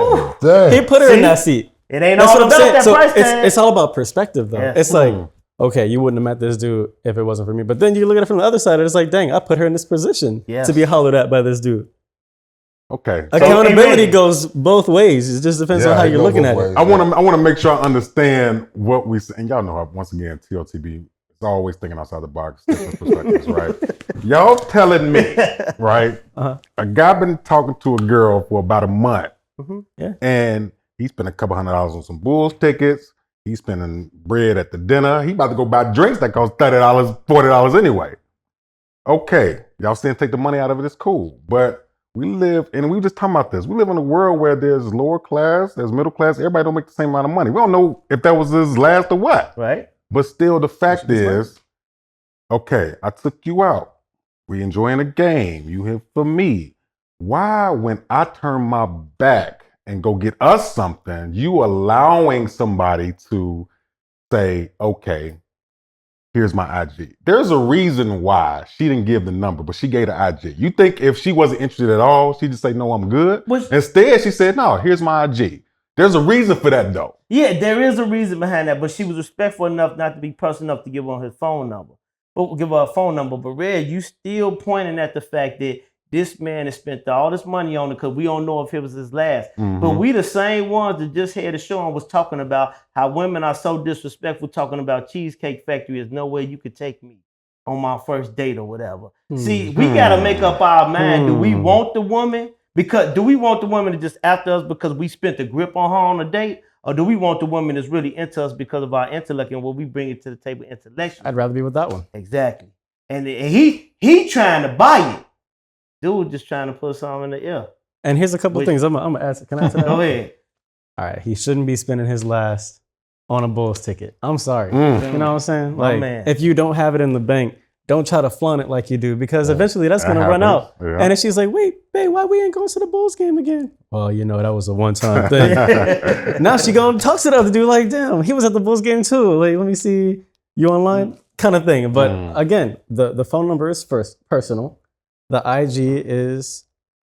it. He put her in that seat. It ain't all about that price tag. It's all about perspective, though. Yeah. It's like, okay, you wouldn't have met this dude if it wasn't for me. But then you look at it from the other side, and it's like, dang, I put her in this position to be hollered at by this dude. Okay. Accountability goes both ways. It just depends on how you're looking at it. I want to make sure I understand what we say. And y'all know, once again, TLTB is always thinking outside the box, different perspectives, right? Y'all telling me, right? A guy been talking to a girl for about a month, and he spent a couple $100 on some Bulls tickets. He's spending bread at the dinner. He about to go buy drinks that cost $30, $40 anyway. Okay, y'all saying take the money out of it. It's cool, but we live, and we just talking about this. We live in a world where there's lower class, there's middle class. Everybody don't make the same amount of money. We don't know if that was his last or what. Right. But still, the fact is, okay, I took you out. We enjoying a game. You here for me. Why, when I turn my back and go get us something, you allowing somebody to say, okay, here's my IG. There's a reason why she didn't give the number, but she gave the IG. You think if she wasn't interested at all, she'd just say, no, I'm good? Instead, she said, no, here's my IG. There's a reason for that, though. Yeah, there is a reason behind that, but she was respectful enough not to be personal enough to give her his phone number. But give her a phone number. But Red, you still pointing at the fact that this man has spent all this money on it because we don't know if it was his last. But we the same ones that just had a show and was talking about how women are so disrespectful, talking about Cheesecake Factory is no way you could take me on my first date or whatever. See, we got to make up our mind. Do we want the woman? Do we want the woman to just after us because we spent the grip on her on a date? Or do we want the woman that's really into us because of our intellect and what we bring it to the table intellectually? I'd rather be with that one. Exactly. And he trying to buy it. dude just trying to put something in the air. And here's a couple things I'm gonna ask. Can I answer that? Go ahead. All right, he shouldn't be spending his last on a Bulls ticket. I'm sorry. You know what I'm saying? Like, if you don't have it in the bank, don't try to flaunt it like you do, because eventually that's gonna run out. Yeah. And then she's like, wait, babe, why we ain't going to the Bulls game again? Well, you know, that was a one-time thing. Now she gonna talk to the other dude like, damn, he was at the Bulls game too. Like, let me see you online, kind of thing. But again, the phone number is first personal. The IG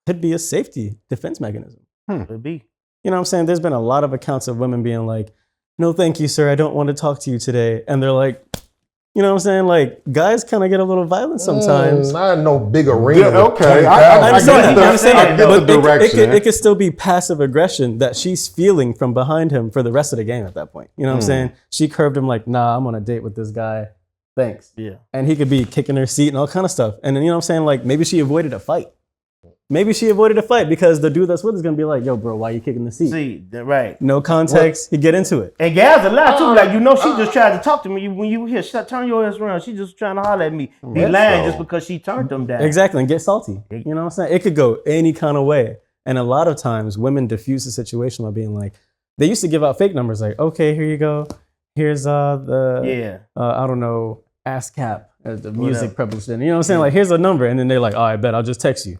could be a safety defense mechanism. Could be. You know what I'm saying? There's been a lot of accounts of women being like, no, thank you, sir. I don't want to talk to you today. And they're like, you know what I'm saying? Like, guys kind of get a little violent sometimes. Not no big arena. Yeah, okay. I understand that. But it could still be passive aggression that she's feeling from behind him for the rest of the game at that point. You know what I'm saying? She curved him like, nah, I'm on a date with this guy. Thanks. Yeah. And he could be kicking her seat and all kind of stuff. And then, you know what I'm saying? Like, maybe she avoided a fight. Maybe she avoided a fight because the dude that's with is gonna be like, yo, bro, why you kicking the seat? See, right. No context. He get into it. And gals a lot too. Like, you know, she just tried to talk to me when you hear, turn your ass around. She just trying to holler at me. Be lying just because she turned them down. Exactly, and get salty. You know what I'm saying? It could go any kind of way. And a lot of times women diffuse the situation by being like, they used to give out fake numbers like, okay, here you go. Here's I don't know, ASCAP, the music publisher. You know what I'm saying? Like, here's a number. And then they're like, oh, I bet I'll just text you.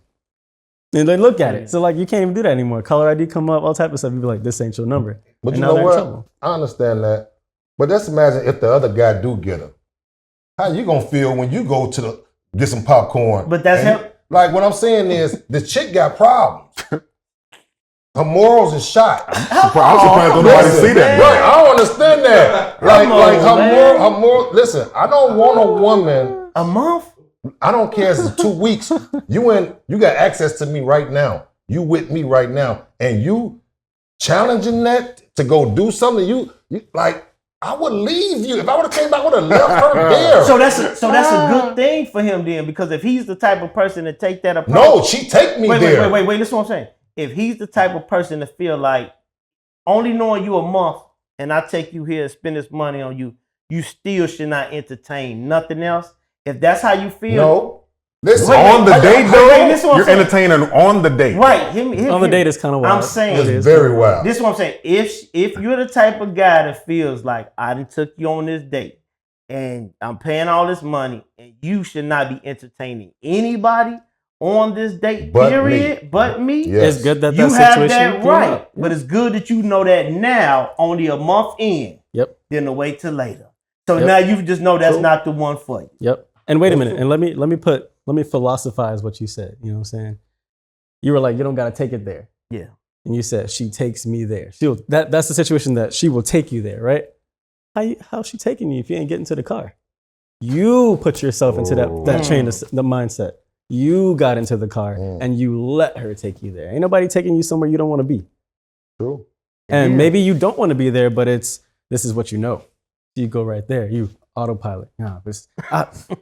And they look at it. So, like, you can't even do that anymore. Caller ID come up, all type of stuff. You be like, this ain't your number. But you know what? I understand that. But just imagine if the other guy do get her. How you gonna feel when you go to get some popcorn? But that's him. Like, what I'm saying is, the chick got problems. Her morals is shot. I'm surprised nobody see that. Right, I don't understand that. Like her moral. Listen, I don't want a woman. A month? I don't care if it's 2 weeks. You got access to me right now. You with me right now. And you challenging that to go do something, you like, I would leave you. If I would have came back, I would have left her there. So that's a good thing for him then, because if he's the type of person to take that approach. No, she take me there. Wait, listen to what I'm saying. If he's the type of person to feel like only knowing you a month and I take you here and spend this money on you, you still should not entertain nothing else. If that's how you feel. No. Listen, on the date, though, you're entertaining on the date. Right. On the date is kind of wild. I'm saying. It's very wild. This is what I'm saying. If you're the type of guy that feels like I done took you on this date and I'm paying all this money and you should not be entertaining anybody on this date, but me. Yes. It's good that you that have that right. Up. But it's good that you know that now, only a month in, than to wait till later. So now you just know that's not the one for you. Yep. And wait a minute, and let me philosophize what you said. You know what I'm saying? You were like, you don't gotta take it there. Yeah. And you said she takes me there. That's the situation that she will take you there, right? How's she taking you if you ain't getting to the car? You put yourself into that train of the mindset. You got into the car and you let her take you there. Ain't nobody taking you somewhere you don't want to be. True. And maybe you don't want to be there, but this is what you know. You go right there. You autopilot.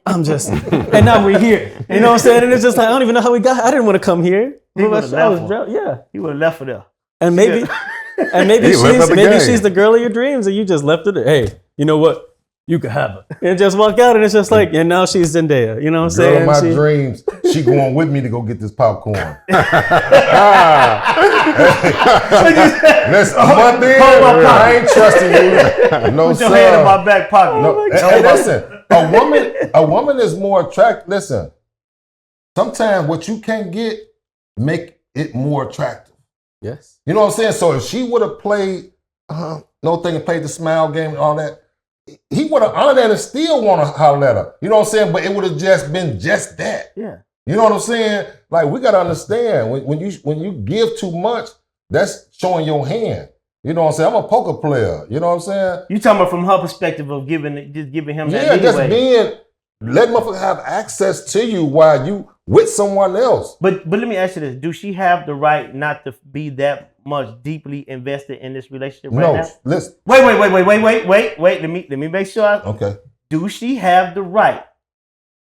I'm just, and now we're here. You know what I'm saying? And it's just like, I don't even know how we got. I didn't want to come here. He would have left her there. And maybe she's the girl of your dreams, and you just left it. Hey, you know what? You could have her. And just walk out, and it's just like, and now she's Zendaya. You know what I'm saying? Girl of my dreams. She going with me to go get this popcorn. Listen, a month in, I ain't trusting you. No, put your hand in my back pocket. No. Hey, listen, a woman is more attractive. Listen, sometimes what you can't get, make it more attractive. Yes. You know what I'm saying? So if she would have played, played the smile game and all that, he would have honored that and still want to holler at her. You know what I'm saying? But it would have just been just that. Yeah. You know what I'm saying? Like, we got to understand, when you give too much, that's showing your hand. You know what I'm saying? I'm a poker player. You know what I'm saying? You talking about from her perspective of giving him that leeway. Just letting motherfuckers have access to you while you with someone else. But let me ask you this. Do she have the right not to be that much deeply invested in this relationship right now? Listen. Wait. Let me make sure. Okay. Do she have the right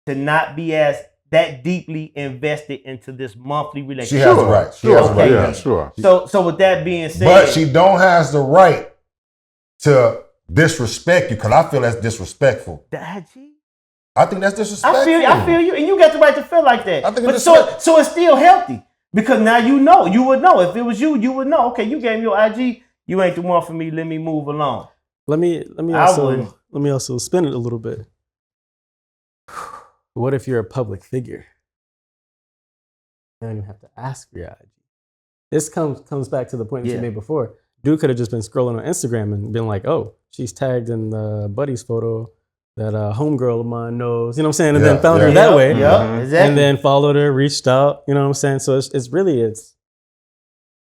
to not be as that deeply invested into this monthly relationship? She has the right. She has the right. Yeah, sure. So with that being said, but she don't has the right to disrespect you, because I feel that's disrespectful. I think that's disrespectful. I feel you, and you got the right to feel like that. I think but so it's still healthy because now you know. You would know if it was you. You would know. Okay, you gave me your IG. You ain't the one for me. Let me move along. Let me also spin it a little bit. What if you're a public figure? You don't even have to ask for your IG. This comes back to the point that you made before. Dude could have just been scrolling on Instagram and been like, "Oh, she's tagged in the buddy's photo that a homegirl of mine knows." You know what I'm saying? And then found her that way. Yeah, exactly. And then followed her, reached out. You know what I'm saying? So it's really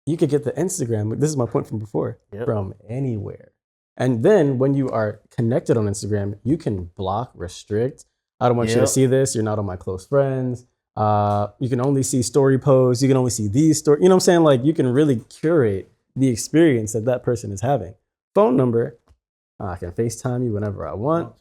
you could get the Instagram. This is my point from before. From anywhere. And then when you are connected on Instagram, you can block, restrict. I don't want you to see this. You're not on my close friends. You can only see story posts. You can only see these stories. You know what I'm saying? Like you can really curate the experience that person is having. Phone number, I can FaceTime you whenever I want.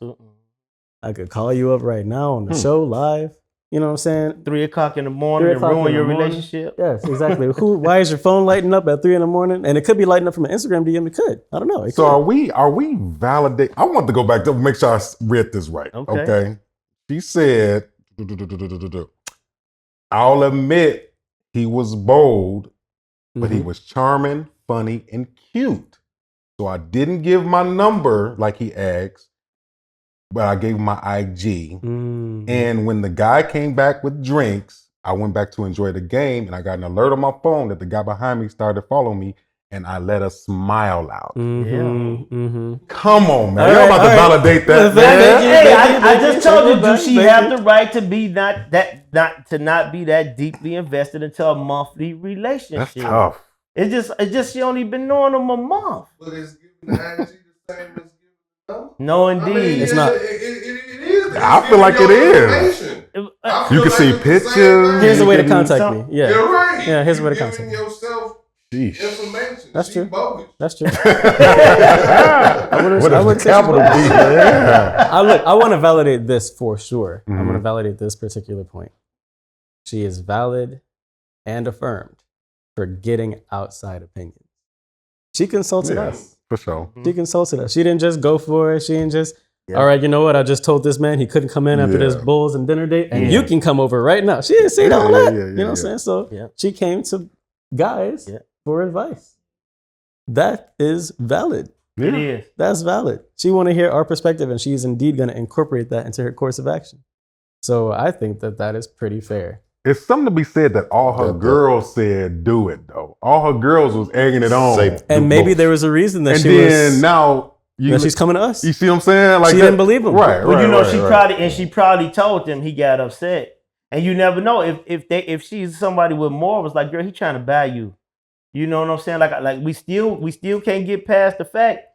I could call you up right now on the show live. You know what I'm saying? 3 o'clock in the morning and ruin your relationship. Yes, exactly. Why is your phone lighting up at 3 in the morning? And it could be lighting up from an Instagram DM. It could. I don't know. So are we validate? I want to go back to make sure I read this right. Okay. She said, I'll admit he was bold, but he was charming, funny, and cute. So I didn't give my number like he asked, but I gave him my IG. And when the guy came back with drinks, I went back to enjoy the game, and I got an alert on my phone that the guy behind me started following me, and I let a smile out. Come on, man. Y'all about to validate that. Hey, I just told you, do she have the right to be not be that deeply invested into a monthly relationship? That's tough. It's just she only been knowing him a month. But it's giving the IG the same as giving the number? No, indeed. I mean, it's not. It is. I feel like it is. You can see pictures. Here's the way to contact me. Yeah. You're right. Yeah, here's the way to contact me. Yourself information. That's true. Bogus. That's true. I would capital B. I want to validate this for sure. I want to validate this particular point. She is valid and affirmed for getting outside opinions. She consulted us. For sure. She consulted us. She didn't just go for it. She didn't just, all right, you know what? I just told this man he couldn't come in after this Bulls and dinner date, and you can come over right now. She didn't say all that. You know what I'm saying? So she came to guys for advice. That is valid. It is. That's valid. She want to hear our perspective, and she's indeed going to incorporate that into her course of action. So I think that is pretty fair. It's something to be said that all her girls said do it, though. All her girls was egging it on. And maybe there was a reason that now she's coming to us. You see what I'm saying? Like she didn't believe him. Right. Well, she probably told them he got upset. And you never know if she's somebody with morals, like, girl, he trying to buy you. You know what I'm saying? Like we still can't get past the fact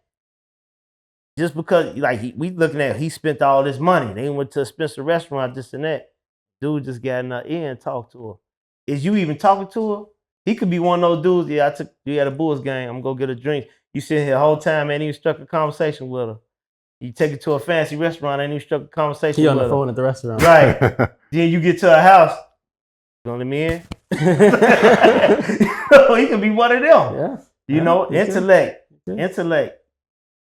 just because we looking at he spent all this money. They went to a Spencer restaurant, this and that. Dude just got in her ear and talked to her. Is you even talking to her? He could be one of those dudes. I took you at a Bulls game. I'm gonna go get a drink. You sitting here the whole time, ain't even struck a conversation with her. You take her to a fancy restaurant, ain't even struck a conversation with her. He on the phone at the restaurant. Right. Then you get to her house. You gonna let me in? He could be one of them. Yeah. You know, intellect. Intellect.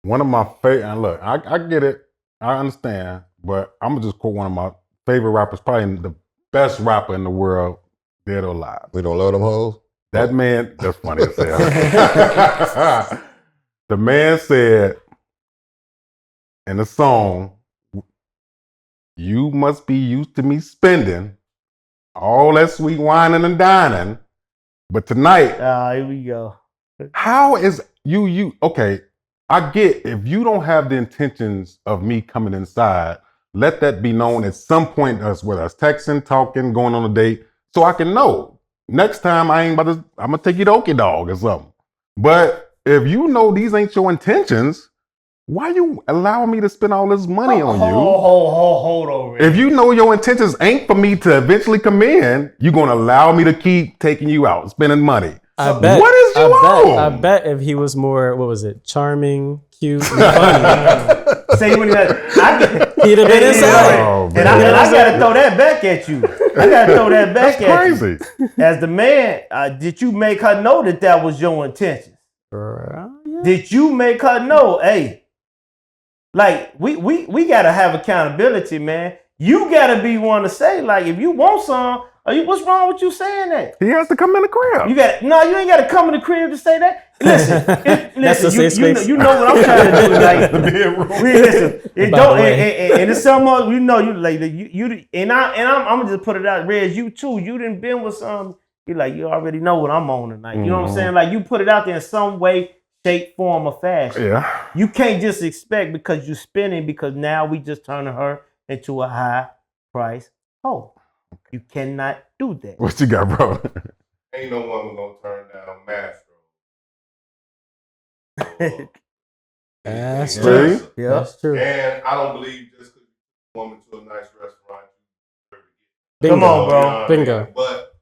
One of my favorite, look, I get it. I understand. But I'm going to just quote one of my favorite rappers, probably the best rapper in the world, dead or alive. We don't love them hoes? That man, that's funny as hell. The man said in the song, you must be used to me spending all that sweet whining and dining, but tonight, here we go. How is you, okay, I get if you don't have the intentions of me coming inside, let that be known at some point, whether it's texting, talking, going on a date, so I can know. Next time I'm gonna take you to Okie Dog or something. But if you know these ain't your intentions, why you allowing me to spend all this money on you? Hold on. If you know your intentions ain't for me to eventually come in, you're gonna allow me to keep taking you out, spending money. I bet. What is you on? I bet if he was more, what was it, charming, cute, and funny. Say when he'd have been inside. Oh, and I gotta throw that back at you. That's crazy. As the man, did you make her know that was your intention? Yeah. Did you make her know, hey, like we gotta have accountability, man. you gotta be one to say, like, if you want some, what's wrong with you saying that? He has to come in the crib. You ain't gotta come in the crib to say that. Listen, you know what I'm trying to do. Like, listen, it don't, and it's some more. You know, you like you, and I'm gonna just put it out. Reg, you too. You done been with some. You like, you already know what I'm on tonight. You know what I'm saying? Like, you put it out there in some way, shape, form, or fashion. Yeah. You can't just expect because you spending, because now we just turning her into a high price hoe. You cannot do that. What you got, bro? Ain't no woman gonna turn down Mastro. That's true. Yeah, that's true. And I don't believe just because you woman to a nice restaurant. Bingo. Come on, bro. Bingo. But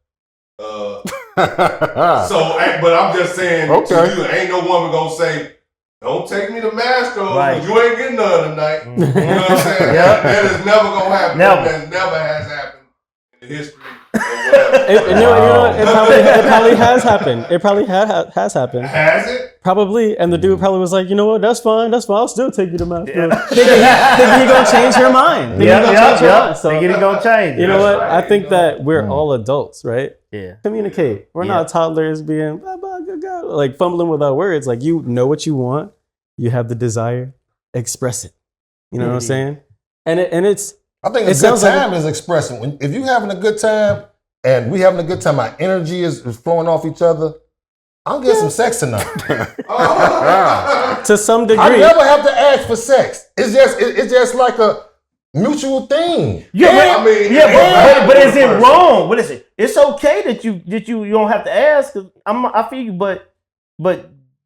but I'm just saying to you, ain't no woman gonna say, don't take me to Mastro, right. You ain't getting none tonight. You know what I'm saying? That is never gonna happen. That never has happened in the history of whatever. It probably has happened. It probably has happened. Has it? Probably. And the dude probably was like, you know what, that's fine. I'll still take you to Mastro. Thinking he gonna change her mind. So thinking he gonna change. You know what? I think that we're all adults, right? Yeah. Communicate. We're not toddlers being like fumbling with our words. Like, you know what you want. You have the desire. Express it. You know what I'm saying? And it's. I think a good time is expressing. If you're having a good time and we having a good time, our energy is flowing off each other. I'll get some sex tonight. To some degree. I never have to ask for sex. It's just like a mutual thing. Yeah, but is it wrong? What is it? It's okay that you don't have to ask. I feel you, but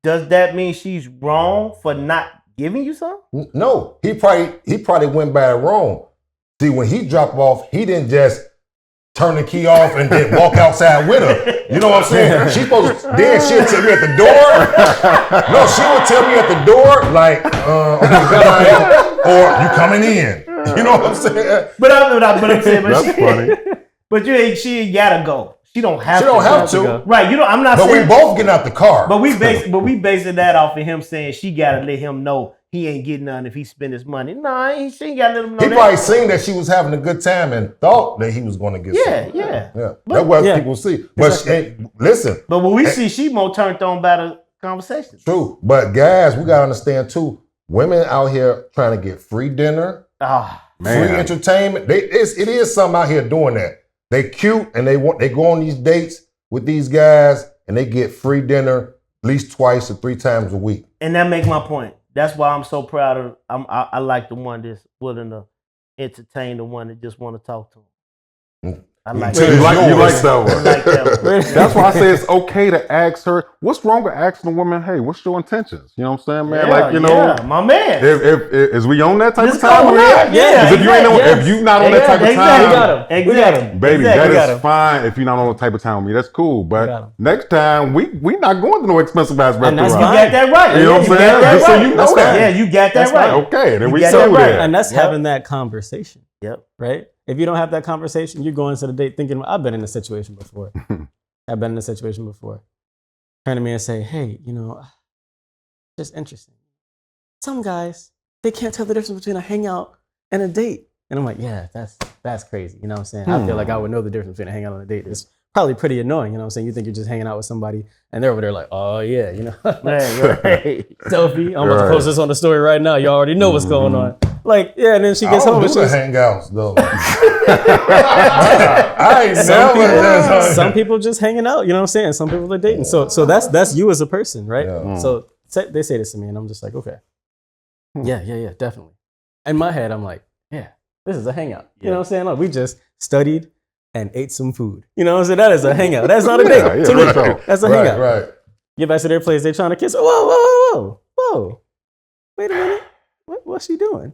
does that mean she's wrong for not giving you some? No, he probably went by it wrong. See, when he dropped off, he didn't just turn the key off and then walk outside with her. You know what I'm saying? She'll tell me at the door. No, she would tell me at the door, like, or you coming in. You know what I'm saying? But I'm saying, that's funny. But she ain't gotta go. She don't have to. Right? I'm not. But saying, we both getting out the car. But we basing that off of him saying she gotta let him know he ain't getting none if he spend his money. Nah, she ain't gotta let him know. He probably seen that she was having a good time and thought that he was going to get some. Yeah. That's what people see. But listen. But when we see, she more turned on by the conversation. True. But guys, we gotta understand too. Women out here trying to get free dinner, free entertainment. It is some out here doing that. They cute and they go on these dates with these guys and they get free dinner at least 2 or 3 times a week. And that makes my point. That's why I'm so proud of. I like the one that's willing to entertain the one that just want to talk to him. I like that. You like that one. I like that one. That's why I say it's okay to ask her. What's wrong with asking a woman, hey, what's your intentions? You know what I'm saying, man? Yeah, my man. If is we on that type of time? Yeah. If you not on that type of time, we got him. Baby, that is fine. If you're not on the type of time with me, that's cool. But next time, we not going to no expensive ass restaurant. You got that right. You know what I'm saying? Just so you know that. Yeah, you got that right. Okay, then we settle that. And that's having that conversation. Yep. Right? If you don't have that conversation, you're going to the date thinking, I've been in this situation before. Turn to me and say, hey, just interesting. Some guys, they can't tell the difference between a hangout and a date. And I'm like, yeah, that's crazy. You know what I'm saying? I feel like I would know the difference between a hangout and a date. It's probably pretty annoying. You know what I'm saying? You think you're just hanging out with somebody and they're over there like, oh yeah, selfie. I'm about to post this on the story right now. You already know what's going on. Like, yeah, and then she gets home and she's hangouts though. I ain't never. Some people just hanging out, you know what I'm saying? Some people are dating. So that's you as a person, right? Yeah. So they say this to me and I'm just like, okay. Yeah, definitely. In my head, I'm like, yeah, this is a hangout. You know what I'm saying? Like, we just studied and ate some food. You know what I'm saying? That is a hangout. That's not a date. To me, that's a hangout. Right. Get back to their place, they're trying to kiss. Whoa. Wait a minute. What's she doing?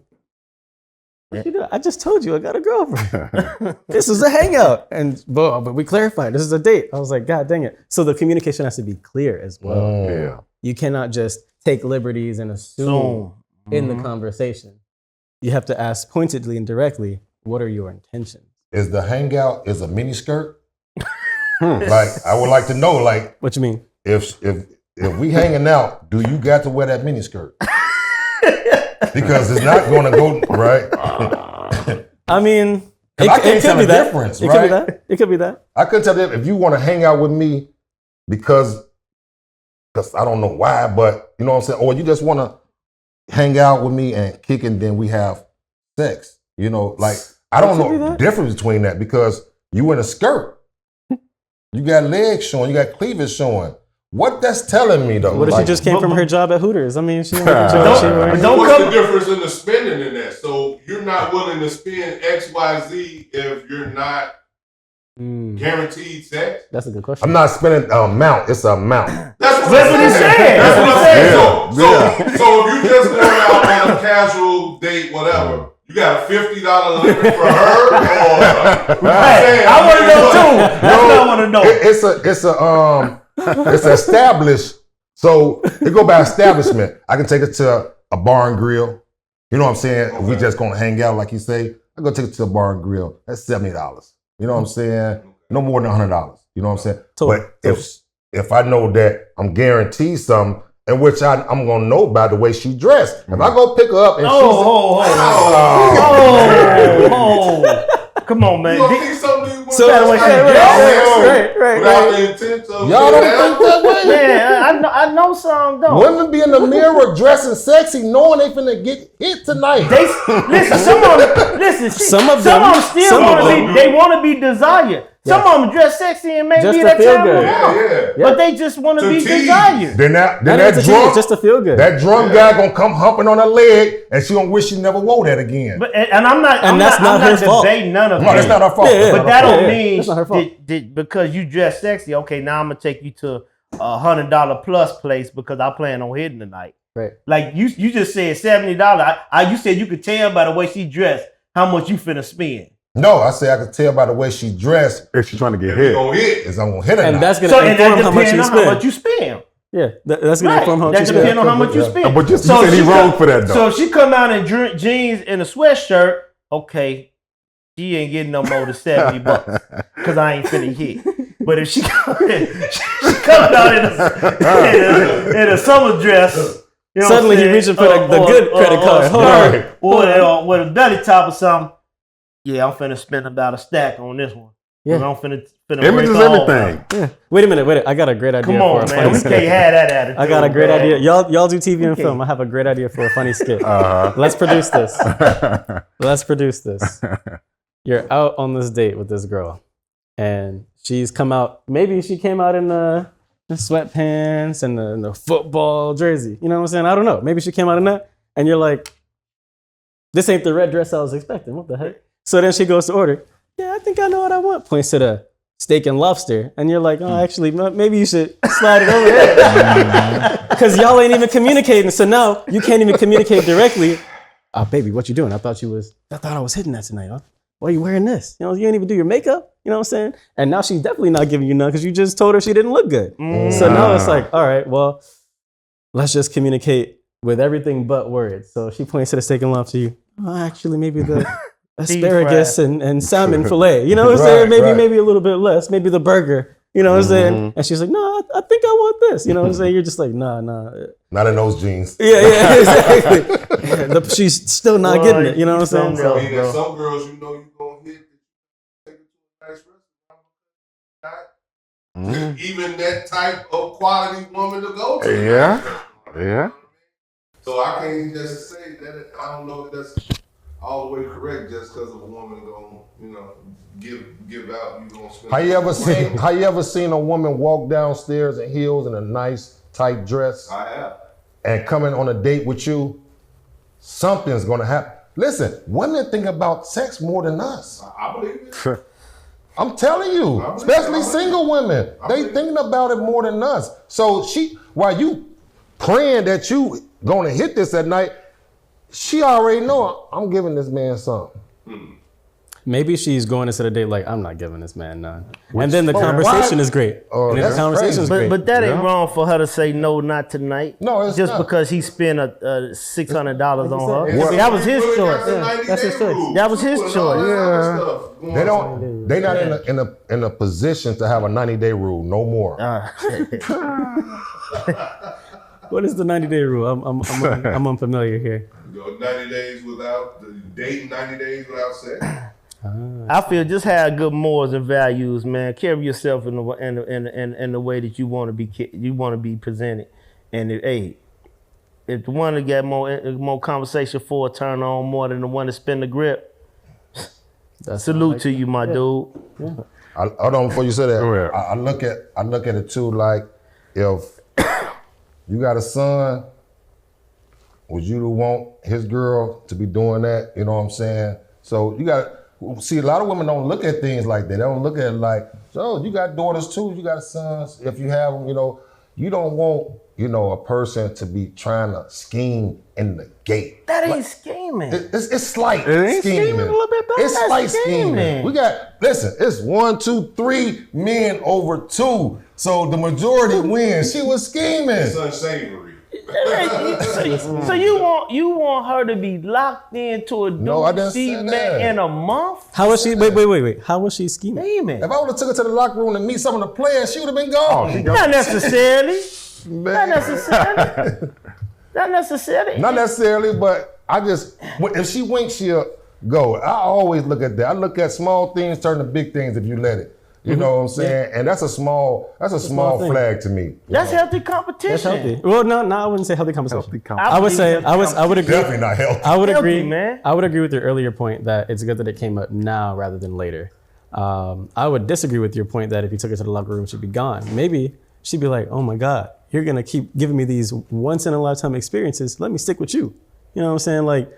I just told you I got a girlfriend. This is a hangout. But we clarified, this is a date. I was like, God dang it. So the communication has to be clear as well. Yeah. You cannot just take liberties and assume in the conversation. You have to ask pointedly and directly, what are your intentions? Is the hangout a mini skirt? Like, I would like to know, like, what you mean? If we hanging out, do you got to wear that mini skirt? Because it's not going to go right. I mean, I can't tell the difference, right? It could be that. It could be that. I couldn't tell if you want to hang out with me because I don't know why, but you know what I'm saying? Or you just want to hang out with me and kick and then we have sex. You know, like, I don't know the difference between that because you in a skirt. You got legs showing, you got cleavage showing. What that's telling me though? What if she just came from her job at Hooters? I mean, she don't What's the difference in the spending in that? So you're not willing to spend XYZ if you're not guaranteed sex? That's a good question. I'm not spending an amount. It's an amount. That's what he said. That's what he said. So if you just going out on a casual date, whatever, you got a $50 limit for her, or right? I want to know too. That's what I want to know. It's established. So it go by establishment. I can take it to a bar and grill. You know what I'm saying? Okay. If we just gonna hang out, like you say, I go take it to a bar and grill. That's $70. You know what I'm saying? No more than $100. You know what I'm saying? But if I know that I'm guaranteed something, in which I'm gonna know by the way she dressed. If I go pick her up and come on, man. You think something so that way, right. Y'all don't think that way? Man, I know some don't. Women be in the mirror dressing sexy, knowing they finna get hit tonight. Some of them still want to be desired. Some of them dress sexy and maybe that time around. But they just want to be desired. Then that drunk, just to feel good. That drunk guy gonna come humping on her leg, and she gonna wish she never wore that again. But I'm not debating none of it. No, that's not her fault. But that don't mean because you dress sexy. Okay, now I'm gonna take you to $100 plus place because I plan on hitting tonight. Right. Like you just said $70. You said you could tell by the way she dressed how much you finna spend. No, I say I could tell by the way she dressed if she's trying to get hit. Is I'm gonna hit her. And that's gonna inform how much you spend. Yeah, that's gonna inform how much you spend. That depends on how much you spend. But you said he wrong for that though. So if she come out in jeans and a sweatshirt, okay, she ain't getting no more than $70 because I ain't finna hit. But if she come out in a summer dress. You know suddenly you reaching for the good credit card. Or with a belly top or something. Yeah, I'm finna spend about a stack on this one. Yeah, I'm finna image is everything. Yeah. Wait a minute. I got a great idea. Come on, man. We can't have that attitude. I got a great idea. Y'all do TV and film. I have a great idea for a funny skit. Let's produce this. You're out on this date with this girl, and she's come out. Maybe she came out in the sweatpants and the football jersey. You know what I'm saying? I don't know. Maybe she came out in that, and you're like, "This ain't the red dress I was expecting. What the heck?" So then she goes to order. Yeah, I think I know what I want. Points to the steak and lobster. And you're like, oh, actually, maybe you should slide it over there. Because y'all ain't even communicating. So now you can't even communicate directly. Oh, baby, what you doing? I thought I was hitting that tonight. Why are you wearing this? You didn't even do your makeup. You know what I'm saying? And now she's definitely not giving you none because you just told her she didn't look good. So now it's like, all right, well, let's just communicate with everything but words. So she points to the steak and lobster. You, actually, maybe the asparagus and salmon fillet. You know what I'm saying? Maybe a little bit less. Maybe the burger. You know what I'm saying? And she's like, no, I think I want this. You know what I'm saying? You're just like, nah. Not in those jeans. Yeah, exactly. She's still not getting it. You know what I'm saying? There's some girls you going to hit. Take it to a nice restaurant. Even that type of quality woman to go to. Yeah. So I can't just say that. I don't know if that's all the way correct just because of a woman going, give out. You gonna spend. How you ever seen a woman walk downstairs in heels and a nice tight dress? I have. And coming on a date with you, something's gonna happen. Listen, women think about sex more than us. I believe it. I'm telling you, especially single women, they thinking about it more than us. So while you praying that you gonna hit this at night, she already know I'm giving this man something. Maybe she's going into the date like, I'm not giving this man none. And then the conversation is great. But that ain't wrong for her to say no, not tonight. No, it's just not. Because he spent $600 on her. That was his choice. That's his choice. That was his choice. They're not in a position to have a 90-day rule. No more. What is the 90-day rule? I'm unfamiliar here. go 90 days without dating, 90 days without sex. I feel just have good morals and values, man. Carry yourself in the way that you want to be presented. And if the one that got more conversation for a turn on more than the one that spin the grip, salute to you, my dude. Yeah. Hold on, before you say that, I look at it too. Like, if you got a son, would you want his girl to be doing that? You know what I'm saying? So you got. See, a lot of women don't look at things like that. They don't look at it like, so you got daughters too, you got sons. If you have them, you don't want, a person to be trying to scheme in the gate. That ain't scheming. It's slight scheming. A little bit, it's slight scheming. It's 1, 2, 3 men over 2. So the majority wins. She was scheming. It's unsavory. So you want her to be locked into a dude she met in a month? How was she? Wait. How was she scheming? If I would have took her to the locker room to meet some of the players, she would have been gone. Not necessarily. Not necessarily. Not necessarily, but if she winks, she'll go. I always look at that. I look at small things turn to big things if you let it. You know what I'm saying? Yeah. And that's a small flag to me. That's healthy competition. That's healthy. Well, no, I wouldn't say healthy competition. I would agree. Definitely not healthy. I would agree, man. I would agree with your earlier point that it's good that it came up now rather than later. I would disagree with your point that if you took her to the locker room, she'd be gone. Maybe she'd be like, oh my God, you're gonna keep giving me these once in a lifetime experiences. Let me stick with you. You know what I'm saying? Like,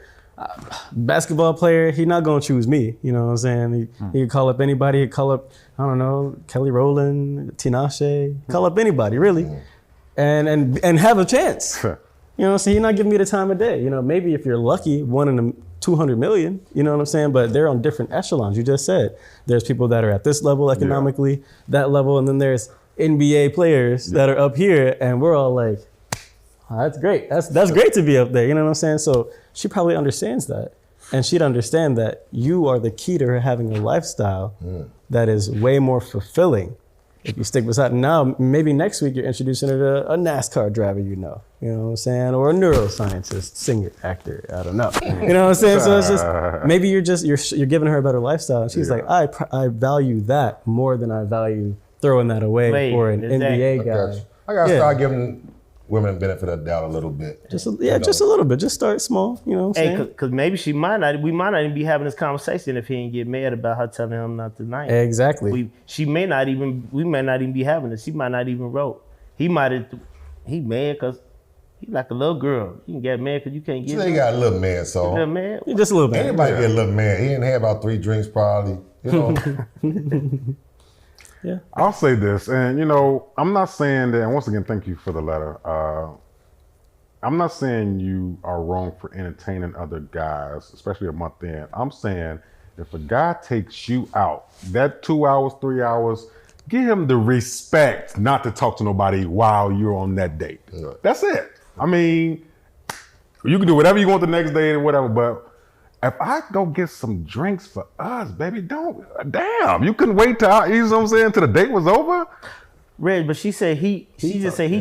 basketball player, he not gonna choose me. You know what I'm saying? He could call up anybody. He'd call up, I don't know, Kelly Rowland, Tinashe, call up anybody really, and have a chance. You know what I'm saying? He's not giving me the time of day. Maybe if you're lucky, 1 in 200 million. You know what I'm saying? But they're on different echelons. You just said there's people that are at this level economically, that level, and then there's NBA players that are up here, and we're all like, oh, that's great. That's great to be up there. You know what I'm saying? So she probably understands that. And she'd understand that you are the key to her having a lifestyle that is way more fulfilling if you stick beside her. Now, maybe next week you're introducing her to a NASCAR driver you know what I'm saying? Or a neuroscientist, singer, actor, I don't know. You know what I'm saying? So it's just, maybe you're giving her a better lifestyle. And she's like, I value that more than I value throwing that away for an NBA guy. I gotta start giving women benefit of the doubt a little bit. Just a little bit. Just start small. You know what I'm saying? Because maybe we might not even be having this conversation if he didn't get mad about her telling him not tonight. Exactly. We may not even be having this. She might not even wrote. He mad because he like a little girl. You can get mad because you can't get. He got a little mad, so. A little mad? Just a little bit. Anybody get a little mad. He didn't have about 3 drinks probably. Yeah. I'll say this, and I'm not saying that, and once again, thank you for the letter. I'm not saying you are wrong for entertaining other guys, especially a month in. I'm saying if a guy takes you out, that 2 hours, 3 hours, give him the respect not to talk to nobody while you're on that date. Yeah. That's it. I mean, you can do whatever you want the next day and whatever, but if I go get some drinks for us, baby, you couldn't wait till till the date was over? Reg, but she said he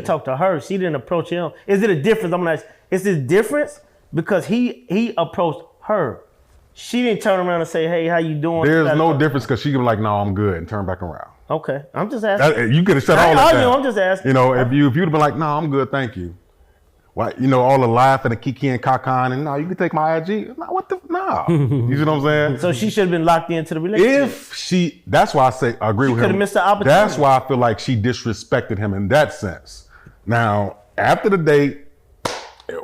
talked to her. She didn't approach him. Is it a difference? I'm gonna ask, is this difference? Because he approached her. She didn't turn around and say, hey, how you doing? There's no difference because she can be like, no, I'm good, and turn back around. Okay, I'm just asking. You could have shut all that down. I'm just asking. If you'd have been like, no, I'm good, thank you. Why, all the laugh and the kiki and kakan and no, you can take my IG. No, you see what I'm saying? So she should have been locked into the relationship. That's why I say I agree with him. Could have missed the opportunity. That's why I feel like she disrespected him in that sense. Now, after the date,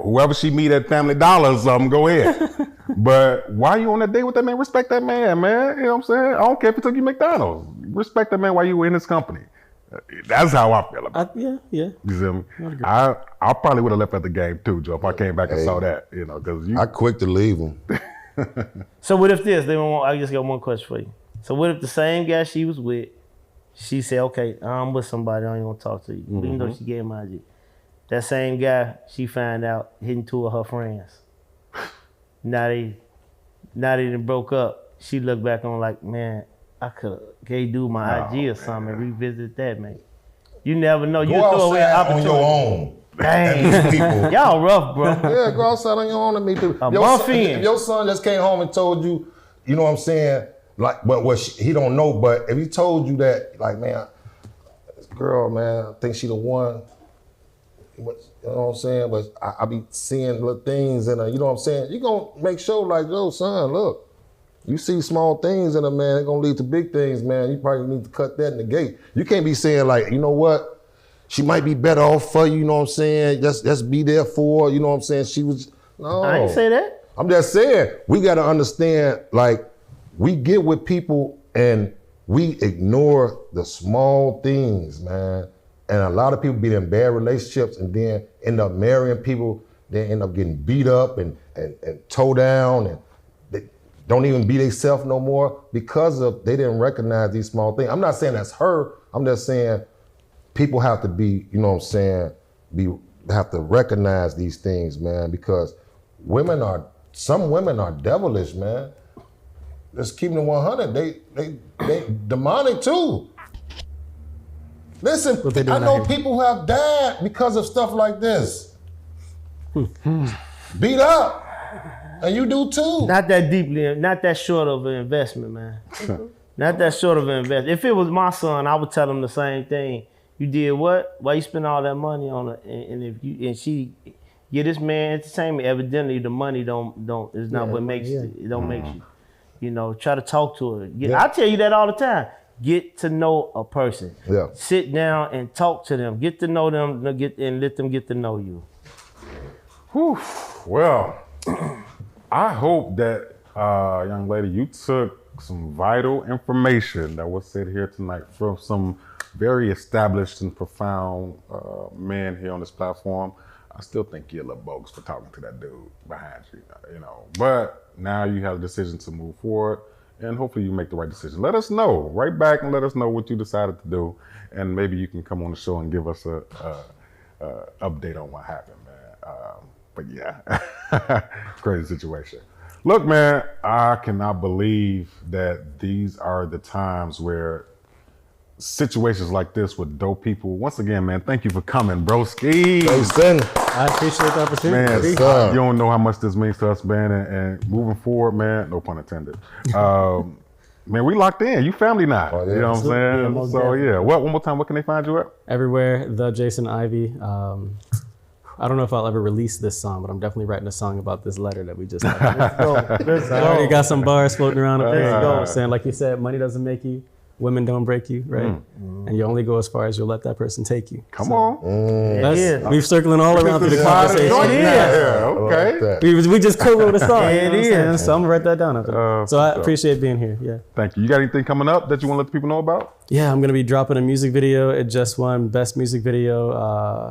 whoever she meet at Family Dollar or something, go ahead. But why you on that date with that man? Respect that man. You know what I'm saying? I don't care if he took you McDonald's. Respect that man while you were in his company. That's how I feel about it. Yeah. You see me? I probably would have left at the game too, Joe, if I came back and saw that. Because I quick to leave him. So what if this? I just got one question for you. So what if the same guy she was with, she said, okay, I'm with somebody, I ain't gonna talk to you. Mm-hmm. Even though she gave my IG. That same guy, she found out hitting 2 of her friends. Now they done broke up. She looked back on like, man, I could do my IG or something and revisit that, man. You never know. You throw away an opportunity. On your own. Dang. People. Y'all rough, bro. Yeah, go outside on your own and meet people. If your son just came home and told you, you know what I'm saying, like, but he don't know, but if he told you that, like, man, this girl, man, I think she the one. You know what I'm saying? But I be seeing little things in her, you know what I'm saying? You gonna make sure, like, yo, son, look, you see small things in her, man, it's gonna lead to big things, man. You probably need to cut that in the gate. You can't be saying, like, you know what? She might be better off for you, you know what I'm saying? Just be there for her, you know what I'm saying? She was, no. I didn't say that. I'm just saying, we gotta understand, like, we get with people and we ignore the small things, man. And a lot of people be in bad relationships and then end up marrying people, then end up getting beat up and towed down, and they don't even be themselves no more because they didn't recognize these small things. I'm not saying that's her, I'm just saying people have to be, you know what I'm saying, have to recognize these things, man, because some women are devilish, man. Let's keep it 100. They demonic too. Listen, I know people who have died because of stuff like this. Beat up. And you do too. Not that deeply, not that short of an investment, man. Not that short of an investment. If it was my son, I would tell him the same thing. You did what? Why you spend all that money on it? And she get this man entertainment. Evidently, the money is not what makes it don't make you. You know, try to talk to her. I tell you that all the time. Get to know a person. Yeah. Sit down and talk to them. Get to know them and let them get to know you. Whew. Well, I hope that, young lady, you took some vital information that was said here tonight from some very established and profound men here on this platform. I still think you're a little bogus for talking to that dude behind you, you know. But now you have a decision to move forward, and hopefully you make the right decision. Let us know, write back and let us know what you decided to do, and maybe you can come on the show and give us a update on what happened, man. But yeah, crazy situation. Look, man, I cannot believe that these are the times where situations like this with dope people. Once again, man, thank you for coming, broski. I appreciate the opportunity. Man, you don't know how much this means to us, man, and moving forward, man, no pun intended. Man, we locked in. You family now. Oh, yeah. You know what I'm saying? Yeah, so yeah. One more time, what can they find you at? Everywhere, the Jason Ivey. I don't know if I'll ever release this song, but I'm definitely writing a song about this letter that we just got. Let's go. I already got some bars floating around up there. Saying, like you said, money doesn't make you. Women don't break you, right? And you only go as far as you'll let that person take you. Come on. We're circling all around through the conversation. Okay. We just co-wrote a song. It is. So I'm gonna write that down after. So I appreciate being here. Yeah. Thank you. You got anything coming up that you want to let the people know about? Yeah, I'm gonna be dropping a music video. It just won Best Music Video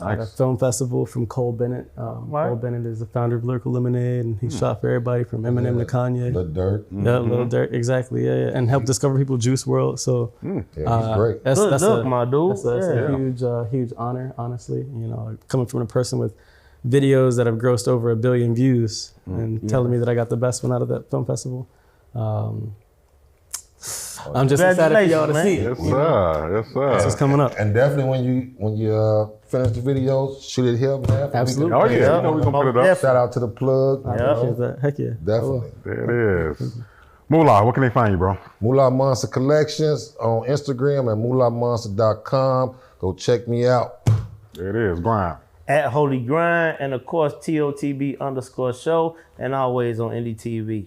at a film festival from Cole Bennett. Cole Bennett is the founder of Lyrical Lemonade, and he shot for everybody from Eminem to Kanye. Lil Durk. Yeah, Lil Durk, exactly. Yeah, and helped discover people Juice WRLD. So he's great. That's my dude. That's a huge honor, honestly. You know, coming from a person with videos that have grossed over 1 billion views and telling me that I got the best one out of that film festival. I'm just excited for y'all to see it. Yes, sir. Yes, sir. This is coming up. And definitely when you finish the video, shoot it here, man. Absolutely. Oh yeah, you know we're gonna put it up. Shout out to the plug. I appreciate that. Heck yeah. Definitely. There it is. Moolah, where can they find you, bro? Moolah Monster Collections on Instagram and moolahmonster.com. Go check me out. There it is. Grind. At Holy Grind, and of course TOTB_show, and always on NDTV.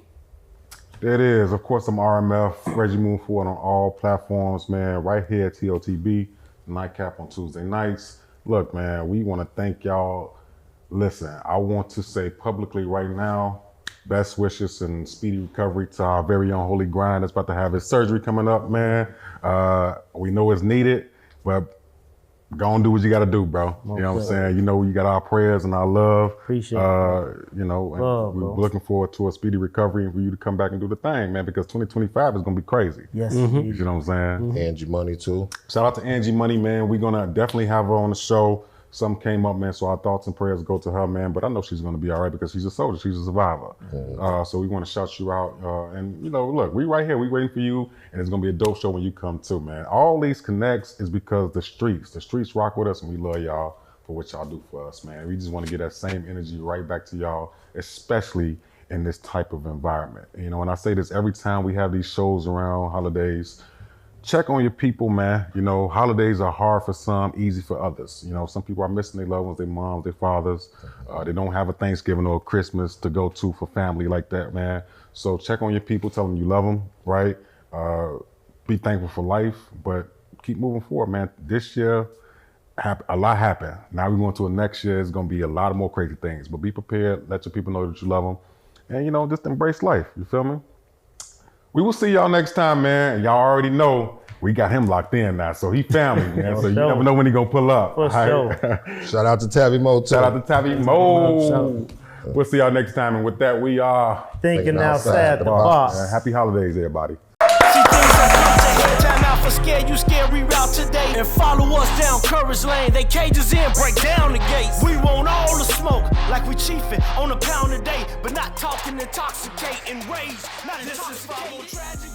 There it is. Of course, I'm RMF, Reggie Moonford on all platforms, man. Right here at TOTB, Nightcap on Tuesday nights. Look, man, we want to thank y'all. Listen, I want to say publicly right now, best wishes and speedy recovery to our very own Holy Grind that's about to have his surgery coming up, man. We know it's needed, but go and do what you got to do, bro. You know what I'm saying? You know, you got our prayers and our love. Appreciate it. You know, we're looking forward to a speedy recovery and for you to come back and do the thing, man, because 2025 is going to be crazy. Yes. You know what I'm saying? Angie Money, too. Shout out to Angie Money, man. We're going to definitely have her on the show. Something came up, man, so our thoughts and prayers go to her, man. But I know she's going to be all right because she's a soldier. She's a survivor. So we want to shout you out. And, you know, look, we right here. We waiting for you. And it's going to be a dope show when you come too, man. All these connects is because the streets rock with us and we love y'all. for what y'all do for us, man. We just want to get that same energy right back to y'all, especially in this type of environment. You know, and I say this every time we have these shows around holidays, check on your people, man. You know, holidays are hard for some, easy for others. You know, some people are missing their loved ones, their moms, their fathers. They don't have a Thanksgiving or a Christmas to go to for family like that, man. So check on your people, tell them you love them, right? Be thankful for life, but keep moving forward, man. This year, a lot happened. Now we're going to a next year. It's going to be a lot of more crazy things, but be prepared. Let your people know that you love them. And, you know, just embrace life. You feel me? We will see y'all next time, man. And y'all already know we got him locked in now. So he family, man. So you never know when he going to pull up. For sure. Shout out to Tabby Mo, too. Shout out to Tabby Mo. We'll see y'all next time. And with that, we are thinking outside the box. Happy holidays, everybody. For scare you scared, reroute today and follow us down Courage Lane. They cages in, break down the gates. We want all the smoke, like we chiefin' on a pound a day, but not talking intoxicating rage. Not intoxicating.